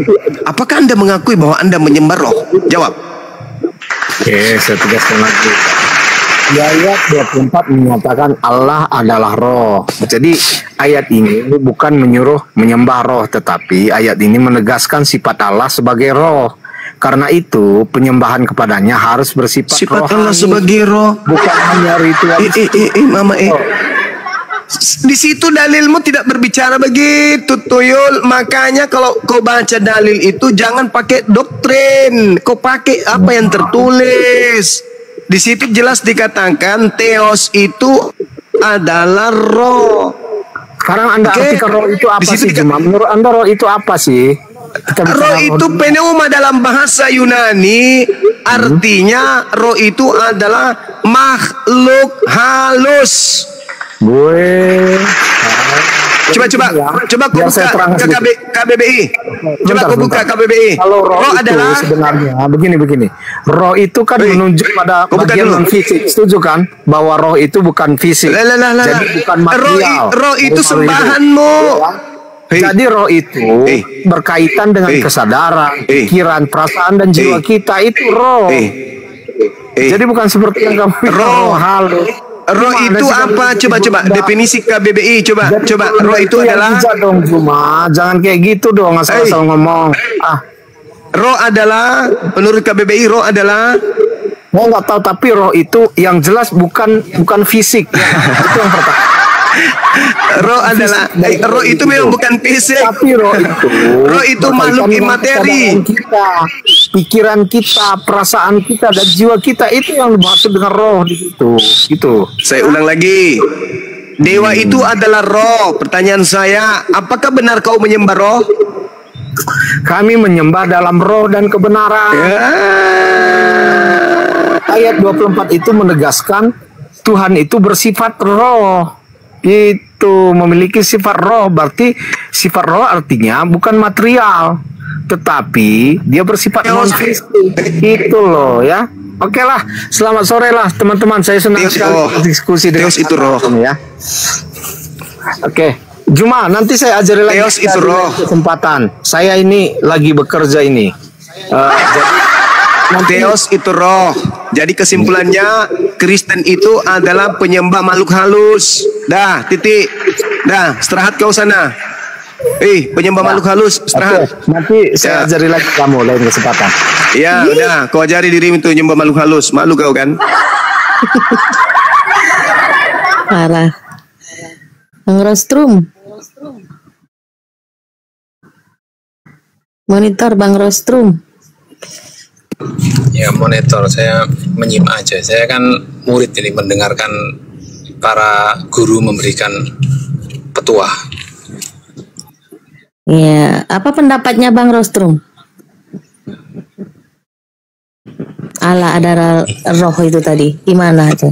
Apakah Anda mengakui bahwa Anda menyembah roh? Jawab. Oke, saya tegaskan lagi. Di ayat 24 menyatakan Allah adalah roh. Jadi ayat ini bukan menyuruh menyembah roh, tetapi ayat ini menegaskan sifat Allah sebagai roh. Karena itu penyembahan kepadanya harus bersifat sifat rohani. Allah sebagai roh, bukan hanya ritual. Mama. Di situ dalilmu tidak berbicara begitu, tuyul. Makanya kalau kau baca dalil itu jangan pakai doktrin, kau pakai apa yang tertulis. Di situ jelas dikatakan Theos itu adalah roh. Sekarang Anda artikan roh itu apa sih, Juma? Menurut Anda roh itu apa sih? Roh itu pneuma dalam bahasa Yunani, artinya roh itu adalah makhluk halus. Coba aku buka KBBI. Coba aku buka KBBI. Kalau roh itu adalah sebenarnya begini. Roh itu kan menunjuk pada bagian non fisik. Setuju kan bahwa roh itu bukan fisik. Jadi bukan material. Roh itu sembahanmu. Jadi roh itu berkaitan dengan kesadaran, pikiran, perasaan dan jiwa kita, itu roh. Jadi bukan seperti yang kamu roh halus. Roh itu apa? Coba definisi KBBI. Coba. Roh itu adalah dong, Juma. Jangan kayak gitu dong, asal-asal ngomong. Roh adalah, menurut KBBI roh adalah, saya nggak tahu, tapi roh itu yang jelas bukan fisik. Itu yang pertama. Roh itu memang bukan fisik. Tapi roh itu makhluk imateri. Pikiran kita, perasaan kita, dan jiwa kita, itu yang dimaksud dengan roh di situ. Gitu. Saya ulang lagi. Dewa itu adalah roh. Pertanyaan saya, apakah benar kau menyembah roh? Kami menyembah dalam roh dan kebenaran. Ayat 24 itu menegaskan Tuhan itu bersifat roh. Itu memiliki sifat roh, berarti sifat roh artinya bukan material, tetapi dia bersifat non fisik. Itu loh ya. Oke lah, selamat sore lah teman-teman. Saya senang sekali diskusi dengan Theos itu roh ya. Oke, Juma, nanti saya ajari lagi. Theos itu roh. Kesempatan. Saya ini lagi bekerja ini. Jadi nanti Theos itu roh. Jadi kesimpulannya Kristen itu adalah penyembah makhluk halus. Dah, titik. Dah, istirahat kau sana. Penyembah makhluk halus, istirahat. oke, nanti saya ajari lagi kamu lain kesempatan. Ya, udah, kau ajari dirimu itu nyembah makhluk halus. Malu kau kan? Parah. Bang Rostrum. Monitor Bang Rostrum. Ya monitor, saya menyimak aja. Saya kan murid ini mendengarkan para guru memberikan petuah. Ya, apa pendapatnya Bang Rostrum? Allah ada roh itu tadi, gimana aja?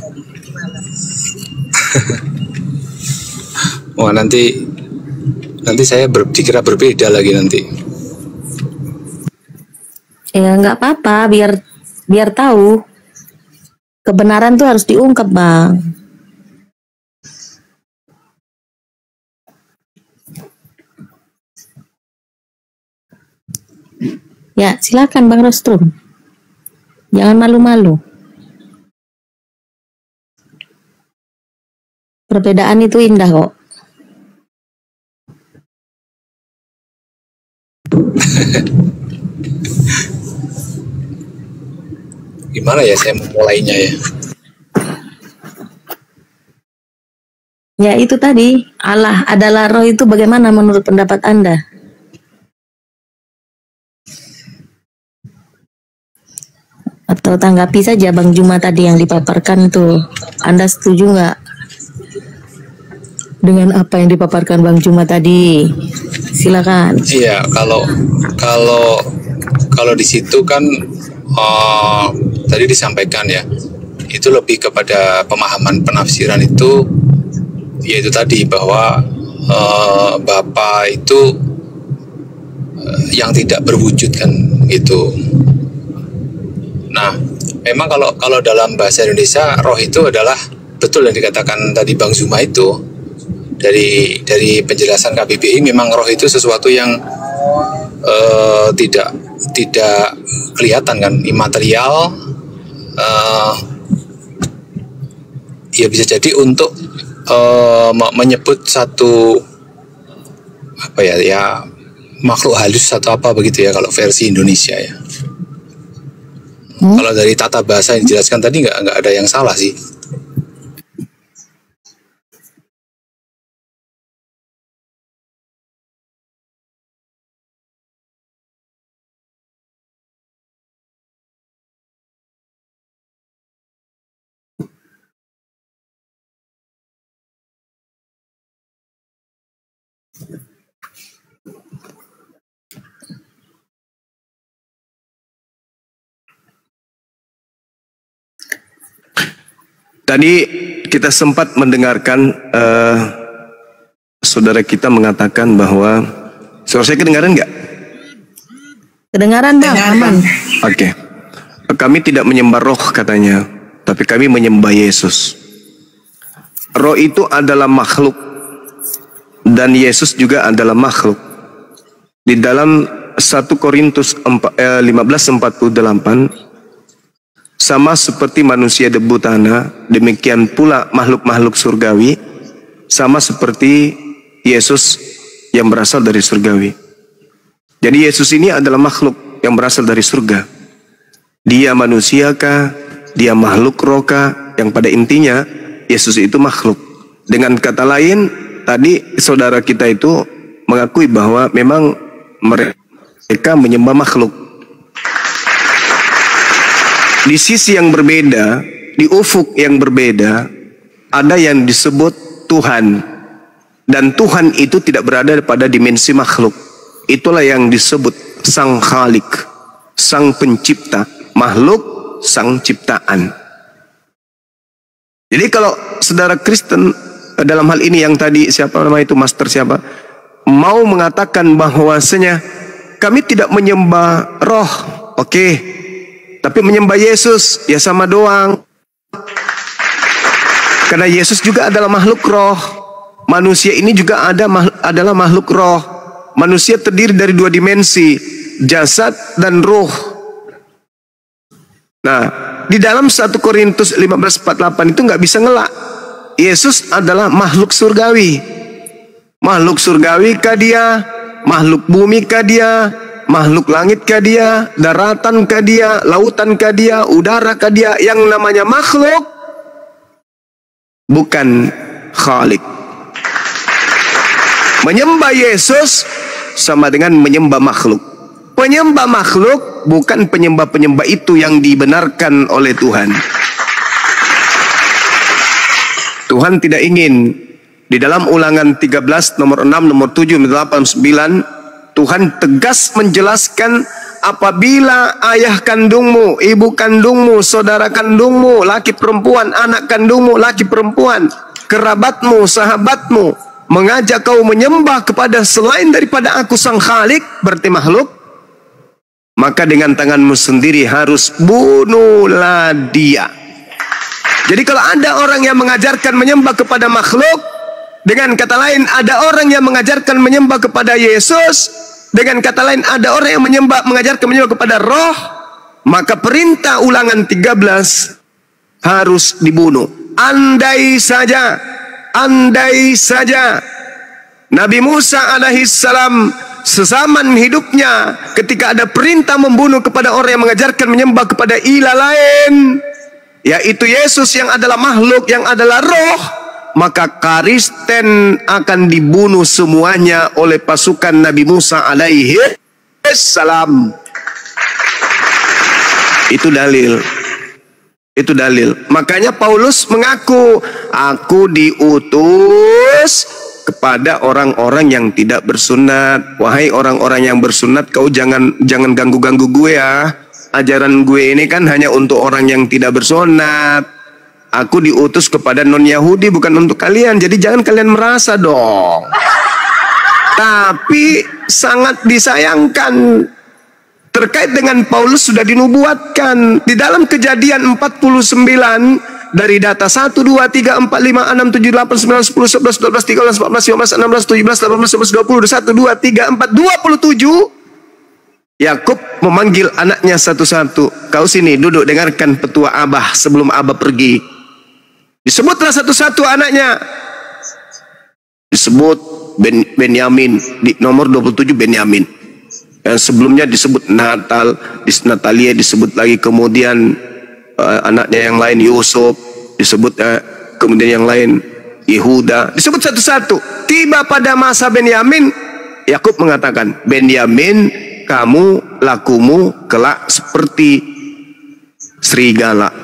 Wah nanti saya dikira berbeda lagi nanti. Ya nggak apa-apa, biar tahu. Kebenaran tuh harus diungkap, Bang. Ya, silakan Bang Rostrum. Jangan malu-malu. Perbedaan itu indah kok. Gimana ya saya memulainya ya? Ya itu tadi, Allah adalah roh itu bagaimana menurut pendapat Anda? Atau tanggapi saja Bang Juma tadi yang dipaparkan tuh. Anda setuju nggak dengan apa yang dipaparkan Bang Juma tadi? Silakan. Iya, kalau di situ kan tadi disampaikan ya, itu lebih kepada pemahaman penafsiran itu, yaitu tadi bahwa Bapa itu yang tidak berwujud kan gitu. Nah, memang kalau dalam bahasa Indonesia roh itu adalah betul yang dikatakan tadi Bang Zuma itu, dari penjelasan KBBI, memang roh itu sesuatu yang tidak kelihatan kan, imaterial. Ya bisa jadi untuk menyebut satu apa ya makhluk halus atau apa begitu ya kalau versi Indonesia ya. Kalau dari tata bahasa yang dijelaskan tadi nggak ada yang salah sih. Tadi kita sempat mendengarkan saudara kita mengatakan bahwa, suara saya kedengaran nggak? Kedengaran Bang, aman. Oke. Kami tidak menyembah roh katanya, tapi kami menyembah Yesus. Roh itu adalah makhluk dan Yesus juga adalah makhluk. Di dalam 1 Korintus 15:48, sama seperti manusia debu tanah, demikian pula makhluk-makhluk surgawi, sama seperti Yesus yang berasal dari surgawi. Jadi Yesus ini adalah makhluk yang berasal dari surga. Dia manusiakah? Dia makhluk rohkah? Yang pada intinya Yesus itu makhluk. Dengan kata lain, tadi saudara kita itu mengakui bahwa memang mereka menyembah makhluk. Di sisi yang berbeda, di ufuk yang berbeda, ada yang disebut Tuhan. Dan Tuhan itu tidak berada pada dimensi makhluk. Itulah yang disebut Sang Khalik, Sang Pencipta, makhluk, Sang Ciptaan. Jadi kalau saudara Kristen dalam hal ini yang tadi siapa nama itu, master siapa, mau mengatakan bahwasanya kami tidak menyembah roh, oke. Tapi menyembah Yesus, ya sama doang. Karena Yesus juga adalah makhluk roh. Manusia ini juga adalah makhluk roh. Manusia terdiri dari dua dimensi. jasad, dan roh. Nah, di dalam 1 Korintus 15:48 itu nggak bisa ngelak. Yesus adalah makhluk surgawi. Makhluk surgawi kah dia? Makhluk bumi kah dia? Makhluk langit kah dia? Daratan kah dia? Lautan kah dia? Udara kah dia? Yang namanya makhluk bukan Khalik. Menyembah Yesus sama dengan menyembah makhluk. Penyembah makhluk bukan penyembah-penyembah itu yang dibenarkan oleh Tuhan. Tuhan tidak ingin. Di dalam Ulangan 13 nomor 6, nomor 7, nomor 8, 9, Tuhan tegas menjelaskan, apabila ayah kandungmu, ibu kandungmu, saudara kandungmu, laki perempuan, anak kandungmu, laki perempuan, kerabatmu, sahabatmu, mengajak kau menyembah kepada selain daripada aku sang Khalik, berarti makhluk, maka dengan tanganmu sendiri harus bunuhlah dia. Jadi kalau ada orang yang mengajarkan menyembah kepada makhluk, dengan kata lain ada orang yang mengajarkan menyembah kepada Yesus, dengan kata lain ada orang yang mengajarkan menyembah kepada roh, maka perintah Ulangan 13 harus dibunuh. Andai saja Nabi Musa alaihissalam sezaman hidupnya ketika ada perintah membunuh kepada orang yang mengajarkan menyembah kepada ilah lain, yaitu Yesus yang adalah makhluk, yang adalah roh, maka Kristen akan dibunuh semuanya oleh pasukan Nabi Musa alaihi salam. Itu dalil. Itu dalil. Makanya Paulus mengaku, aku diutus kepada orang-orang yang tidak bersunat. Wahai orang-orang yang bersunat, kau jangan ganggu-ganggu gue ya. Ajaran gue ini kan hanya untuk orang yang tidak bersunat. Aku diutus kepada non-Yahudi, bukan untuk kalian. Jadi jangan kalian merasa dong. Tapi sangat disayangkan, terkait dengan Paulus sudah dinubuatkan di dalam Kejadian 49 dari data 1, 2, 3, 4, 5, 6, 7, 8, 9, 10, 11, 12, 13, 14, 15, 16, 17, 18, 19, 20, 1, 2, 3, 4, 27. Yakub memanggil anaknya satu-satu. Kau sini duduk, dengarkan petua Abah sebelum Abah pergi. Disebutlah satu-satu anaknya. Disebut Benyamin, di nomor 27 Benyamin. Yang sebelumnya disebut Natalia disebut lagi, kemudian anaknya yang lain Yusuf disebut, kemudian yang lain Yehuda, disebut satu-satu. Tiba pada masa Benyamin, Yakub mengatakan, Benyamin, kamu lakumu kelak seperti serigala,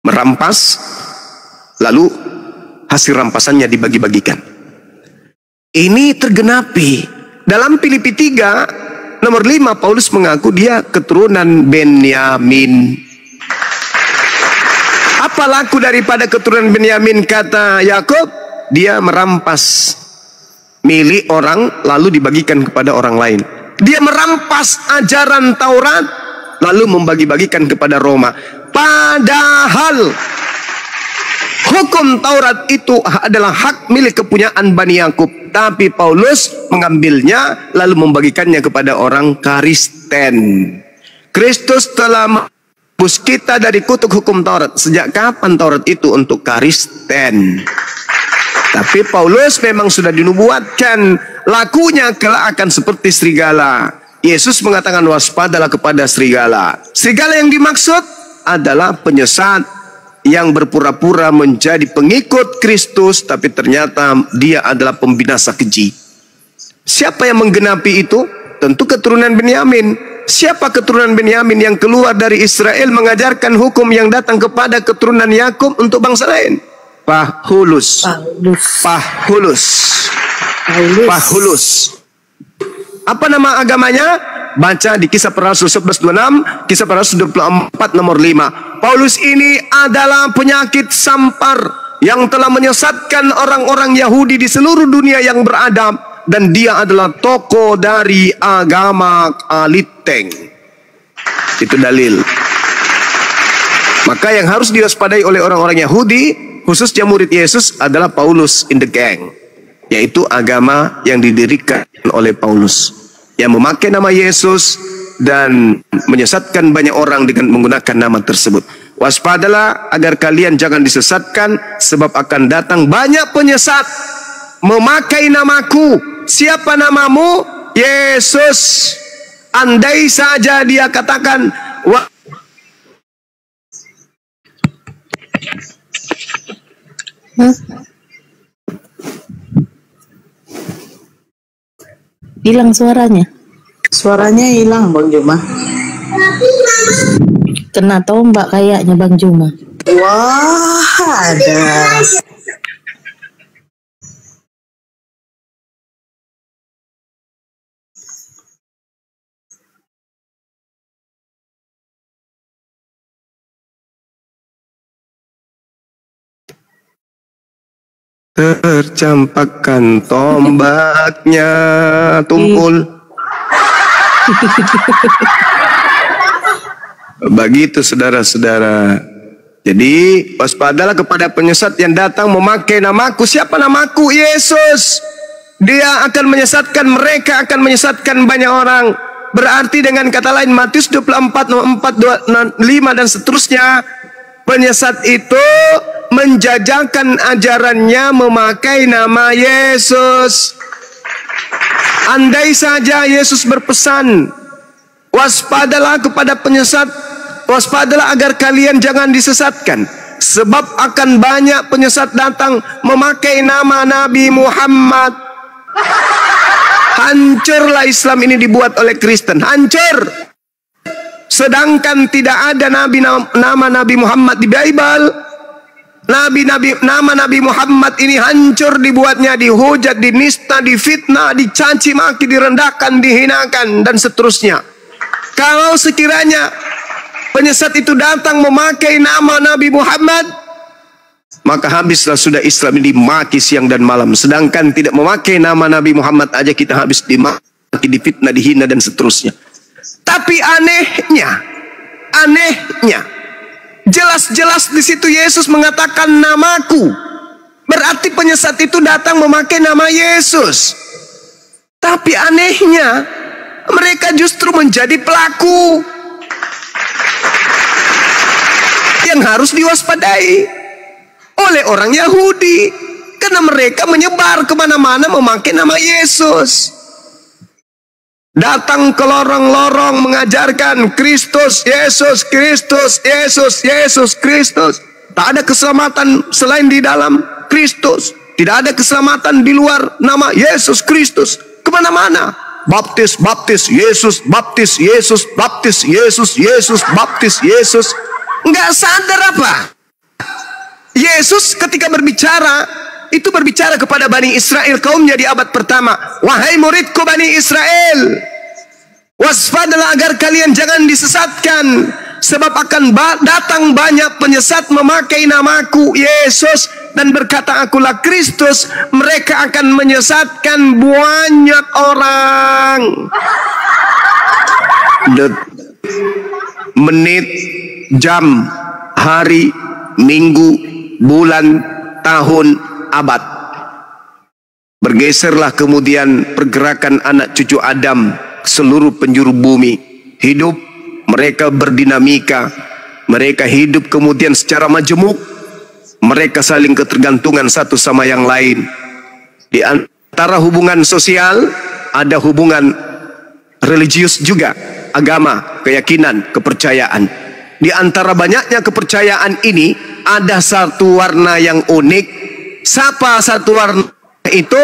merampas, lalu hasil rampasannya dibagi-bagikan. Ini tergenapi dalam Filipi 3 nomor 5. Paulus mengaku dia keturunan Benyamin. Apa laku daripada keturunan Benyamin, kata Yakub? Dia merampas milik orang lalu dibagikan kepada orang lain. Dia merampas ajaran Taurat lalu membagi-bagikan kepada Roma. Padahal hukum Taurat itu adalah hak milik kepunyaan Bani Yakub, tapi Paulus mengambilnya lalu membagikannya kepada orang Kristen. Kristus telah menebus kita dari kutuk hukum Taurat. Sejak kapan Taurat itu untuk Kristen? Tapi Paulus memang sudah dinubuatkan lakunya kelak akan seperti serigala. Yesus mengatakan waspadalah kepada serigala. Serigala yang dimaksud adalah penyesat yang berpura-pura menjadi pengikut Kristus, tapi ternyata dia adalah pembinasa keji. Siapa yang menggenapi itu? Tentu keturunan Benyamin. Siapa keturunan Benyamin yang keluar dari Israel mengajarkan hukum yang datang kepada keturunan Yakub untuk bangsa lain? Paulus. Apa nama agamanya? Baca di Kisah Para Rasul 11:26, Kisah Para Rasul 24 nomor 5. Paulus ini adalah penyakit sampar yang telah menyesatkan orang-orang Yahudi di seluruh dunia yang beradab, dan dia adalah tokoh dari agama Aliteng. Itu dalil. Maka yang harus diwaspadai oleh orang-orang Yahudi, khususnya murid Yesus, adalah Paulus in the gang. yaitu agama yang didirikan oleh Paulus, yang memakai nama Yesus dan menyesatkan banyak orang dengan menggunakan nama tersebut. Waspadalah agar kalian jangan disesatkan, sebab akan datang banyak penyesat memakai namaku. Siapa namamu? Yesus. Andai saja dia katakan, hilang suaranya. Suaranya hilang Bang Juma. Kena tombak kayaknya Bang Juma. Wah, ada. tercampakkan tombaknya, tumpul. Begitu saudara-saudara. Jadi waspadalah kepada penyesat yang datang memakai namaku. Siapa namaku? Yesus. Dia akan menyesatkan mereka, akan menyesatkan banyak orang. Berarti dengan kata lain Matius 24, 4, 5 dan seterusnya, penyesat itu menjajakan ajarannya memakai nama Yesus. Andai saja Yesus berpesan, waspadalah kepada penyesat, waspadalah agar kalian jangan disesatkan, sebab akan banyak penyesat datang memakai nama Nabi Muhammad. Hancurlah Islam ini dibuat oleh Kristen, hancur. Sedangkan tidak ada nama Nabi Muhammad di Bible. Nama Nabi Muhammad ini hancur dibuatnya, dihujat, dinista, difitnah, dicaci maki, direndahkan, dihinakan dan seterusnya. Kalau sekiranya penyesat itu datang memakai nama Nabi Muhammad, maka habislah sudah Islam ini dimaki siang dan malam. Sedangkan tidak memakai nama Nabi Muhammad aja kita habis dimaki, difitnah, dihina dan seterusnya. Tapi anehnya, jelas-jelas di situ Yesus mengatakan namaku. Berarti penyesat itu datang memakai nama Yesus. Tapi anehnya, mereka justru menjadi pelaku yang harus diwaspadai oleh orang Yahudi, karena mereka menyebar kemana-mana memakai nama Yesus. Datang ke lorong-lorong mengajarkan Kristus, Yesus, Kristus, Yesus, Yesus, Kristus. Tak ada keselamatan selain di dalam Kristus. Tidak ada keselamatan di luar nama Yesus Kristus. Kemana-mana baptis, baptis, Yesus, baptis, Yesus, baptis, Yesus, Yesus, baptis, Yesus. Enggak sadar apa? Yesus ketika berbicara, itu berbicara kepada Bani Israel, kaumnya di abad pertama. Wahai muridku Bani Israel, waspadalah agar kalian jangan disesatkan, sebab akan datang banyak penyesat memakai namaku Yesus dan berkata akulah Kristus. Mereka akan menyesatkan banyak orang. Menit, jam, hari, minggu, bulan, tahun, abad. Bergeserlah kemudian pergerakan anak cucu Adam ke seluruh penjuru bumi. Hidup, mereka berdinamika. Mereka hidup kemudian secara majemuk. Mereka saling ketergantungan satu sama yang lain. Di antara hubungan sosial ada hubungan religius juga, agama, keyakinan, kepercayaan. Di antara banyaknya kepercayaan ini ada satu warna yang unik. Siapa satu warna itu?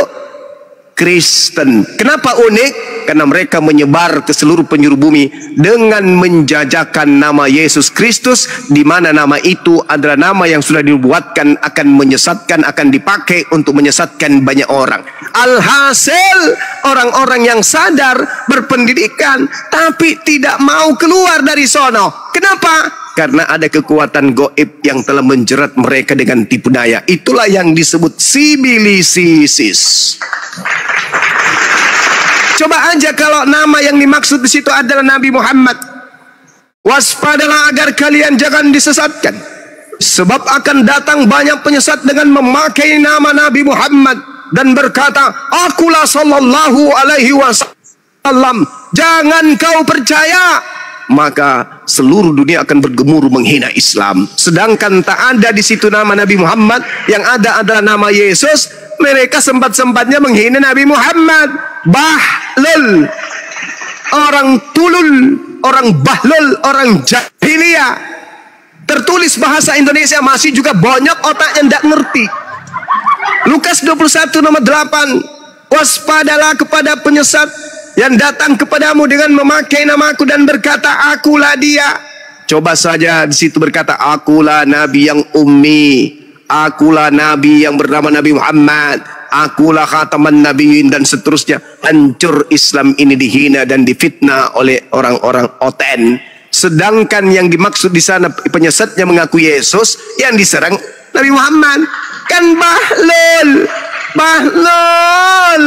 Kristen. Kenapa unik? Karena mereka menyebar ke seluruh penjuru bumi dengan menjajakan nama Yesus Kristus, di mana nama itu adalah nama yang sudah dibuatkan akan menyesatkan, akan dipakai untuk menyesatkan banyak orang. Alhasil orang-orang yang sadar, berpendidikan, tapi tidak mau keluar dari sono. Kenapa? Karena ada kekuatan goib yang telah menjerat mereka dengan tipu daya. Itulah yang disebut sibilisisis. Coba aja kalau nama yang dimaksud di situ adalah Nabi Muhammad. Waspadalah agar kalian jangan disesatkan, sebab akan datang banyak penyesat dengan memakai nama Nabi Muhammad. dan berkata, akulah sallallahu alaihi wasallam, jangan kau percaya, maka seluruh dunia akan bergemuruh menghina Islam. Sedangkan tak ada di situ nama Nabi Muhammad, yang ada adalah nama Yesus. Mereka sempat-sempatnya menghina Nabi Muhammad. Bahlul, orang tulul, orang bahlul, orang jahiliyah. Tertulis bahasa Indonesia masih juga banyak otaknya tidak ngerti. Lukas 21 nomor 8, waspadalah kepada penyesat yang datang kepadamu dengan memakai namaku dan berkata, akulah dia. Coba saja di situ berkata, akulah nabi yang ummi, akulah nabi yang bernama Nabi Muhammad, akulah khataman nabiyyin, dan seterusnya. Hancur Islam ini dihina dan difitnah oleh orang-orang oten. Sedangkan yang dimaksud di sana penyesatnya mengaku Yesus, yang diserang Nabi Muhammad. Kan bahlul, bahlul,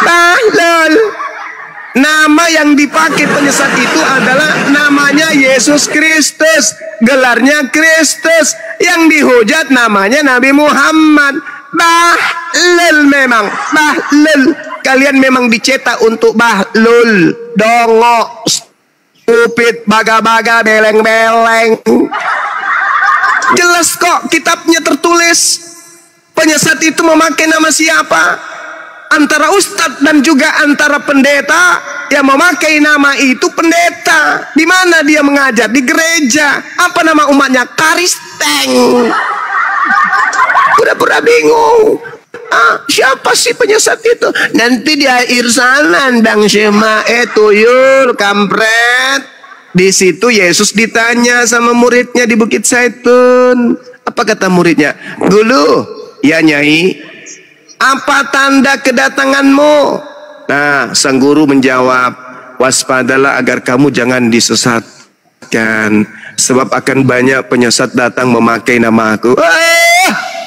bahlul. Nama yang dipakai penyesat itu adalah namanya Yesus Kristus, gelarnya Kristus. Yang dihujat namanya Nabi Muhammad. Bahlul memang, bahlul. Kalian memang dicetak untuk bahlul, dongok, stupid, baga-baga, beleng-beleng. Jelas kok kitabnya tertulis. Penyesat itu memakai nama siapa? Antara ustadz dan juga antara pendeta. Yang memakai nama itu pendeta. Di mana dia mengajar? Di gereja. Apa nama umatnya? Karisteng. Pura-pura bingung. Siapa sih penyesat itu? Nanti di akhir salan Bang Syema tuyul kampret. Di situ Yesus ditanya sama muridnya di Bukit Zaitun. Apa kata muridnya? Guru, ya Nyai, apa tanda kedatanganmu? Nah, sang guru menjawab, waspadalah agar kamu jangan disesatkan, sebab akan banyak penyesat datang memakai nama aku.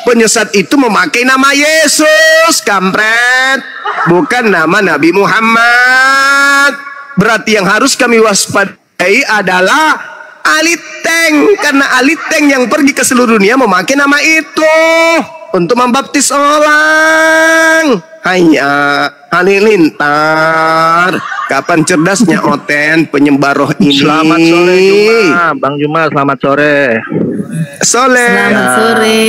Penyesat itu memakai nama Yesus, kampret, bukan nama Nabi Muhammad. Berarti yang harus kami waspadai adalah aliteng, karena aliteng yang pergi ke seluruh dunia memakai nama itu untuk membaptis orang. Hanya halilintar. Kapan cerdasnya Oten penyembah roh ini? Selamat sore Juma, Bang Juma, selamat sore. Selamat sore.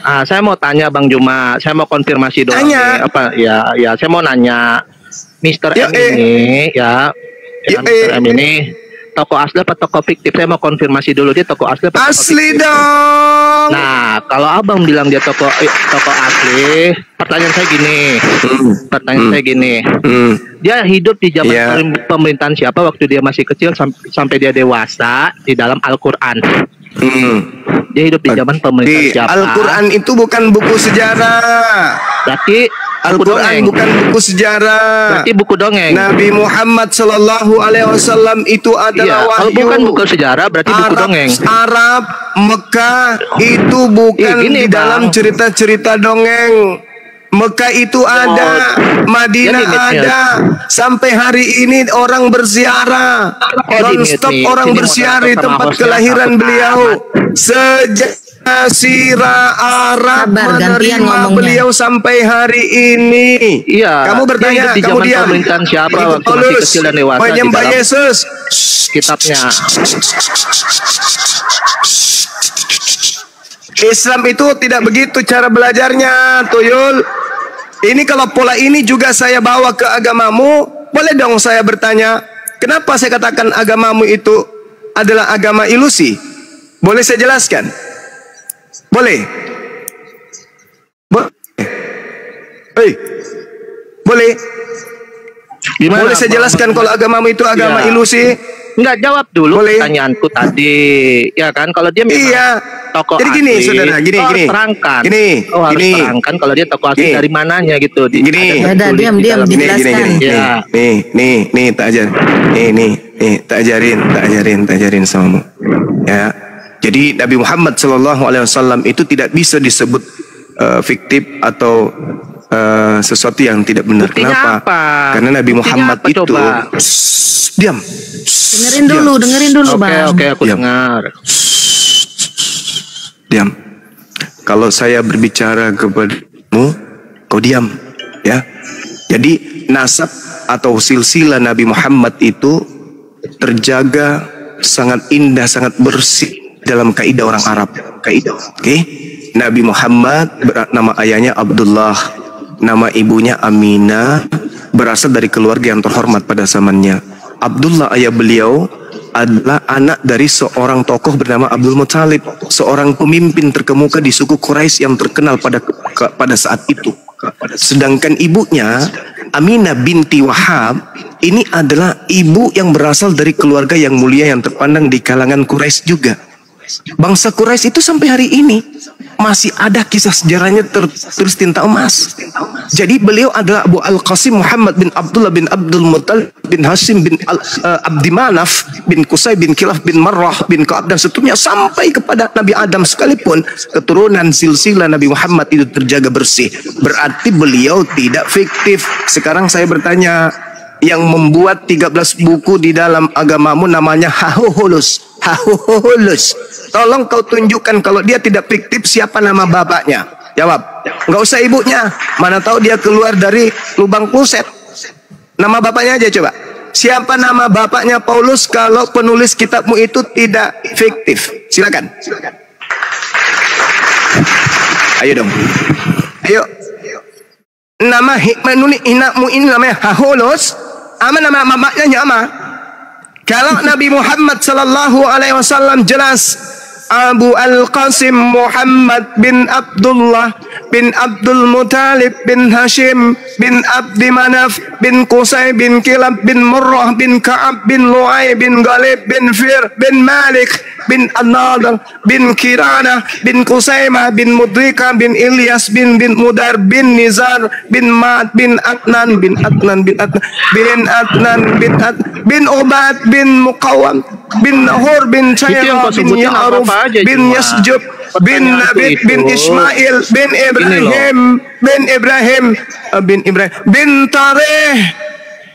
Saya mau tanya Bang Juma, saya mau konfirmasi doang. Tanya. Ya, saya mau nanya, Mr. M ini, Mr. M ini toko asli apa toko fiktif? Saya mau konfirmasi dulu, dia toko asli apa toko Asli fiktif? dong. Nah, kalau abang bilang dia toko asli, pertanyaan saya gini, dia hidup di zaman pemerintahan siapa waktu dia masih kecil sampai dia dewasa di dalam Al-Quran? Dia hidup di zaman pemerintahan siapa? Al-Quran itu bukan buku sejarah. Berarti Al-Quran bukan buku sejarah. Berarti buku dongeng. Nabi Muhammad Sallallahu Alaihi Wasallam itu adalah wahyu. Kalau bukan buku sejarah berarti buku dongeng. Arab, Mekah itu bukan di dalam cerita-cerita dongeng. Mekah itu ada, Madinah ada. Sampai hari ini orang berziarah, non-stop orang berziarah di tempat kelahiran beliau. Sejak Sirah Arab menerima beliau sampai hari ini. Iya. Kamu bertanya, di kamu zaman diam. pemerintahan siapa waktu masih kecil dan dewasa penyembah di dalam Yesus. kitabnya. Islam itu tidak begitu cara belajarnya, Tuyul. Ini kalau pola ini juga saya bawa ke agamamu, boleh dong saya bertanya, kenapa saya katakan agamamu itu adalah agama ilusi? Boleh saya jelaskan? Boleh? Boleh? Gimana, boleh saya jelaskan kalau agamamu itu agama ilusi? Enggak, jawab dulu Boleh. pertanyaanku tadi. Ya kan, kalau dia memang tokoh Jadi gini, asli, saudara, gini. terangkan. Gini, harus gini. terangkan kalau dia tokoh asli Gini. dari mananya gitu. Gini. Ada, diam, dijelaskan. Ya. Nih, tak ajar. Nih, tak ajarin samamu. Ya. Jadi Nabi Muhammad SAW itu tidak bisa disebut fiktif atau sesuatu yang tidak benar. Buktinya Kenapa? apa? Karena Nabi Buktinya Muhammad apa, itu coba? Diam. Dengerin dulu, Bang. Oke, aku Diam. dengar. Diam. Kalau saya berbicara kepadamu, Kau diam, ya. Jadi nasab atau silsilah Nabi Muhammad itu terjaga sangat indah, sangat bersih dalam kaidah orang Arab. Oke. Nabi Muhammad nama ayahnya Abdullah, nama ibunya Aminah, berasal dari keluarga yang terhormat pada zamannya. Abdullah ayah beliau adalah anak dari seorang tokoh bernama Abdul Muthalib, seorang pemimpin terkemuka di suku Quraisy yang terkenal pada saat itu. Sedangkan ibunya Aminah binti Wahab ini adalah ibu yang berasal dari keluarga yang mulia yang terpandang di kalangan Quraisy juga. Bangsa Quraisy itu sampai hari ini masih ada kisah sejarahnya tertulis tinta emas. Jadi beliau adalah Abu Al-Qasim Muhammad bin Abdullah bin Abdul Muttalib bin Hashim bin Abdi Manaf bin Qusay bin Kilaf bin Marrah bin Ka'ab dan seterusnya sampai kepada Nabi Adam sekalipun keturunan silsilah Nabi Muhammad itu terjaga bersih. Berarti beliau tidak fiktif. Sekarang saya bertanya, yang membuat 13 buku di dalam agamamu namanya Hahuhulus. Tolong kau tunjukkan kalau dia tidak fiktif, siapa nama bapaknya? Jawab. Enggak usah ibunya. Mana tahu dia keluar dari lubang kloset. Nama bapaknya aja coba. Siapa nama bapaknya Paulus kalau penulis kitabmu itu tidak fiktif? Silakan. Ayo dong. Ayo. Nama menulis inakmu ini namanya Hahuhulus. Ama nama bapaknya apa? Kalau Nabi Muhammad sallallahu alaihi wasallam jelas Abu Al-Qasim Muhammad bin Abdullah bin Abdul Muthalib bin Hashim bin Abdi Manaf bin Qusay bin Kilab bin Murrah bin Ka'ab bin Lu'ay bin Ghalib bin Fir bin Malik bin An-Nadr bin Kirana bin Qusaymah bin Mudrika bin Ilyas bin Mudar bin Nizar bin Ma'ad bin Adnan bin Adnan bin Adnan bin Adnan bin Ubad bin Muqawam bin Nahur bin Chayra bin Ya'ruf bin Yasjub bin Nabit bin Ismail bin Ibrahim bin Tareh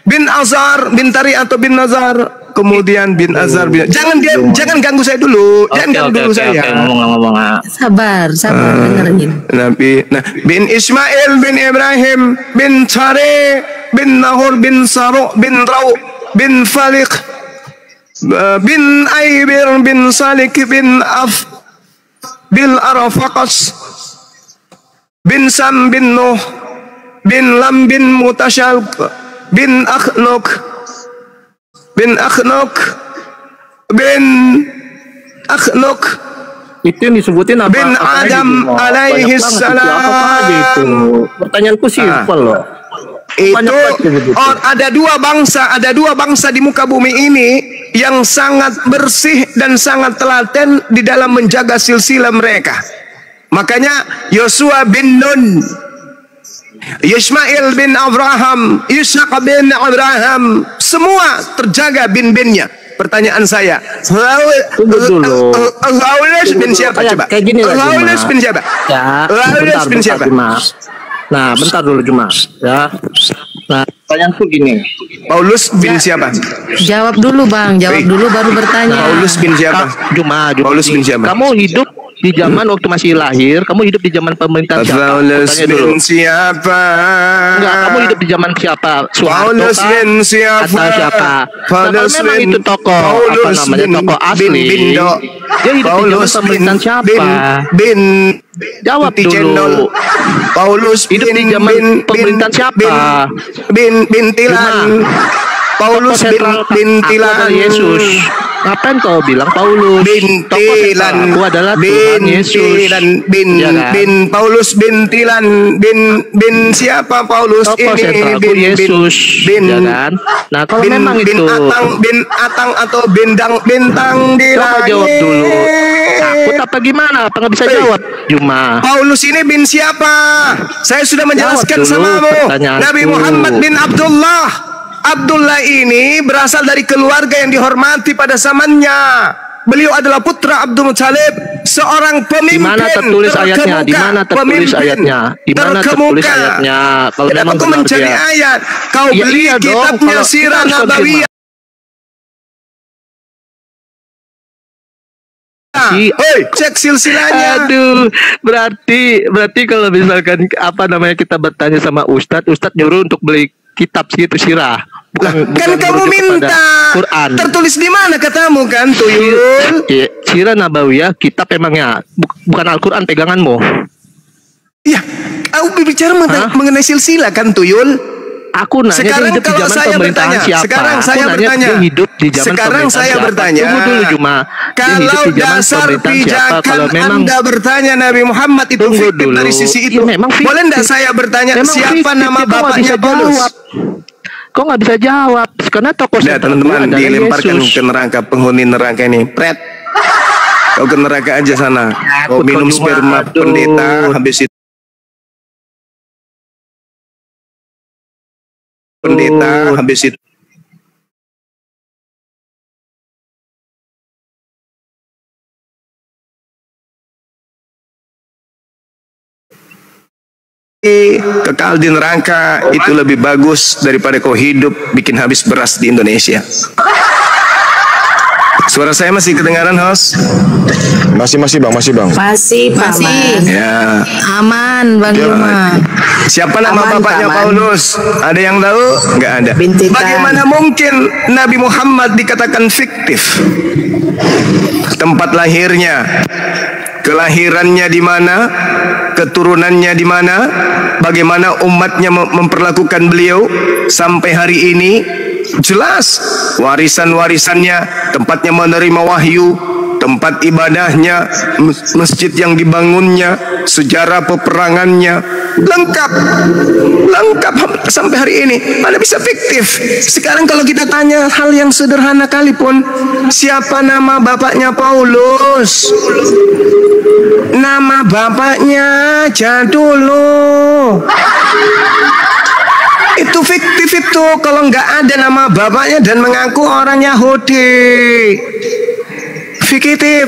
bin Azar bin Tari atau bin Nazar, kemudian bin Azar bin jangan ganggu saya dulu. Jangan ganggu dulu saya. Ngomong. Sabar dengerin. Nabi bin Ismail bin Ibrahim bin Tari bin Nahur bin Saru bin Rau bin Falik bin Aibir bin Salik bin Af bin Arafaqas bin Sam bin Nuh bin Lam bin Mutashal bin Akhnuk bin itu yang disebutin apa? Bin Adam alaihi salam. Pertanyaanku simpel loh. Itu ada dua bangsa di muka bumi ini yang sangat bersih dan sangat telaten di dalam menjaga silsilah mereka. Makanya Yosua bin Nun, Ismail bin Abraham, Ishaq bin Abraham, semua terjaga bin-binnya. Pertanyaan saya, Haulus bin siapa coba? Haulus bin siapa? Haulus bin siapa? Nah, bentar dulu Juma. Ya. Nah, pertanyaanku gini. Paulus bin siapa? Jawab dulu Bang, dulu baru bertanya. Paulus bin siapa? Juma. Paulus bin siapa? Kamu hidup di zaman waktu masih lahir, kamu hidup di zaman pemerintahan siapa? Paulus bin siapa? Enggak, kamu hidup di zaman siapa? Paulus bin siapa? Atau siapa? Paulus memang itu tokoh apa namanya, tokoh asli. Dia hidup di zaman pemerintahan siapa? Jawab dulu. Paulus hidup di zaman pemerintahan siapa? Bin Tilan. Paulus bin Tilan. Yesus. Ngapain kau bilang Paulus? Bin Tilan. Aku adalah Tuhan Yesus. Bin Paulus bin Tilan. Bin siapa Paulus ini? Bin Yesus. Ya kan? Nah, kalau memang itu bin Atang atau bintang di langit. Jawab dulu. Takut apa gimana? Apa nggak bisa jawab? Juma. Paulus ini bin siapa? Saya sudah menjelaskan samamu. Nabi Muhammad bin Abdullah. Abdullah ini berasal dari keluarga yang dihormati pada zamannya. Beliau adalah putra Abdul Muthalib, seorang pemimpin. Di mana tertulis ayatnya? Di mana tertulis ayatnya? Di mana tertulis ayatnya? Kalau memang aku mencari ayat, kau beli kitabnya Sirah Nabawiyah. Hoi, cek silsilahnya. Aduh, berarti kalau misalkan apa namanya kita bertanya sama Ustadz nyuruh untuk beli kitab itu sirah. Kan kamu minta Quran. Tertulis di mana katamu kan, Tuyul? Sirah Nabawiyah, kitab emangnya bukan Al-Quran peganganmu. Iya, aku bicara mengenai silsilah kan, Tuyul? Aku nanya sekarang hidup di zaman pemerintahan siapa? Sekarang saya bertanya. Hidup di zaman sekarang saya siapa? bertanya. Tunggu dulu Juma. Kalau dasar pijakan kalau memang Anda bertanya Nabi Muhammad itu fiktif dari sisi itu, ya, boleh enggak saya bertanya memang siapa fiktif, nama bapaknya Paulus? Kok nggak bisa jawab? Karena tokoh teman-teman dilemparkan ke neraka penghuni neraka ini. Pret. Kau ke neraka aja sana. Kau minum sperma pendeta habis itu. Habis itu kekal di neraka itu lebih bagus daripada kau hidup bikin habis beras di Indonesia. Suara saya masih kedengaran, host? Masih bang. Masih. Ya. Aman Bang Juma. Siapa nama bapaknya Paulus? Ada yang tahu? Nggak ada. Bintikan. Bagaimana mungkin Nabi Muhammad dikatakan fiktif? Tempat lahirnya, kelahirannya di mana, keturunannya di mana, bagaimana umatnya memperlakukan beliau sampai hari ini. Jelas warisan-warisannya, tempatnya menerima wahyu, tempat ibadahnya, masjid yang dibangunnya, sejarah peperangannya, lengkap sampai hari ini. Mana bisa fiktif? Sekarang kalau kita tanya hal yang sederhana kali pun, siapa nama bapaknya Paulus? Nama bapaknya aja dulu. Itu fiktif itu kalau nggak ada nama bapaknya dan mengaku orang Yahudi. Fiktif.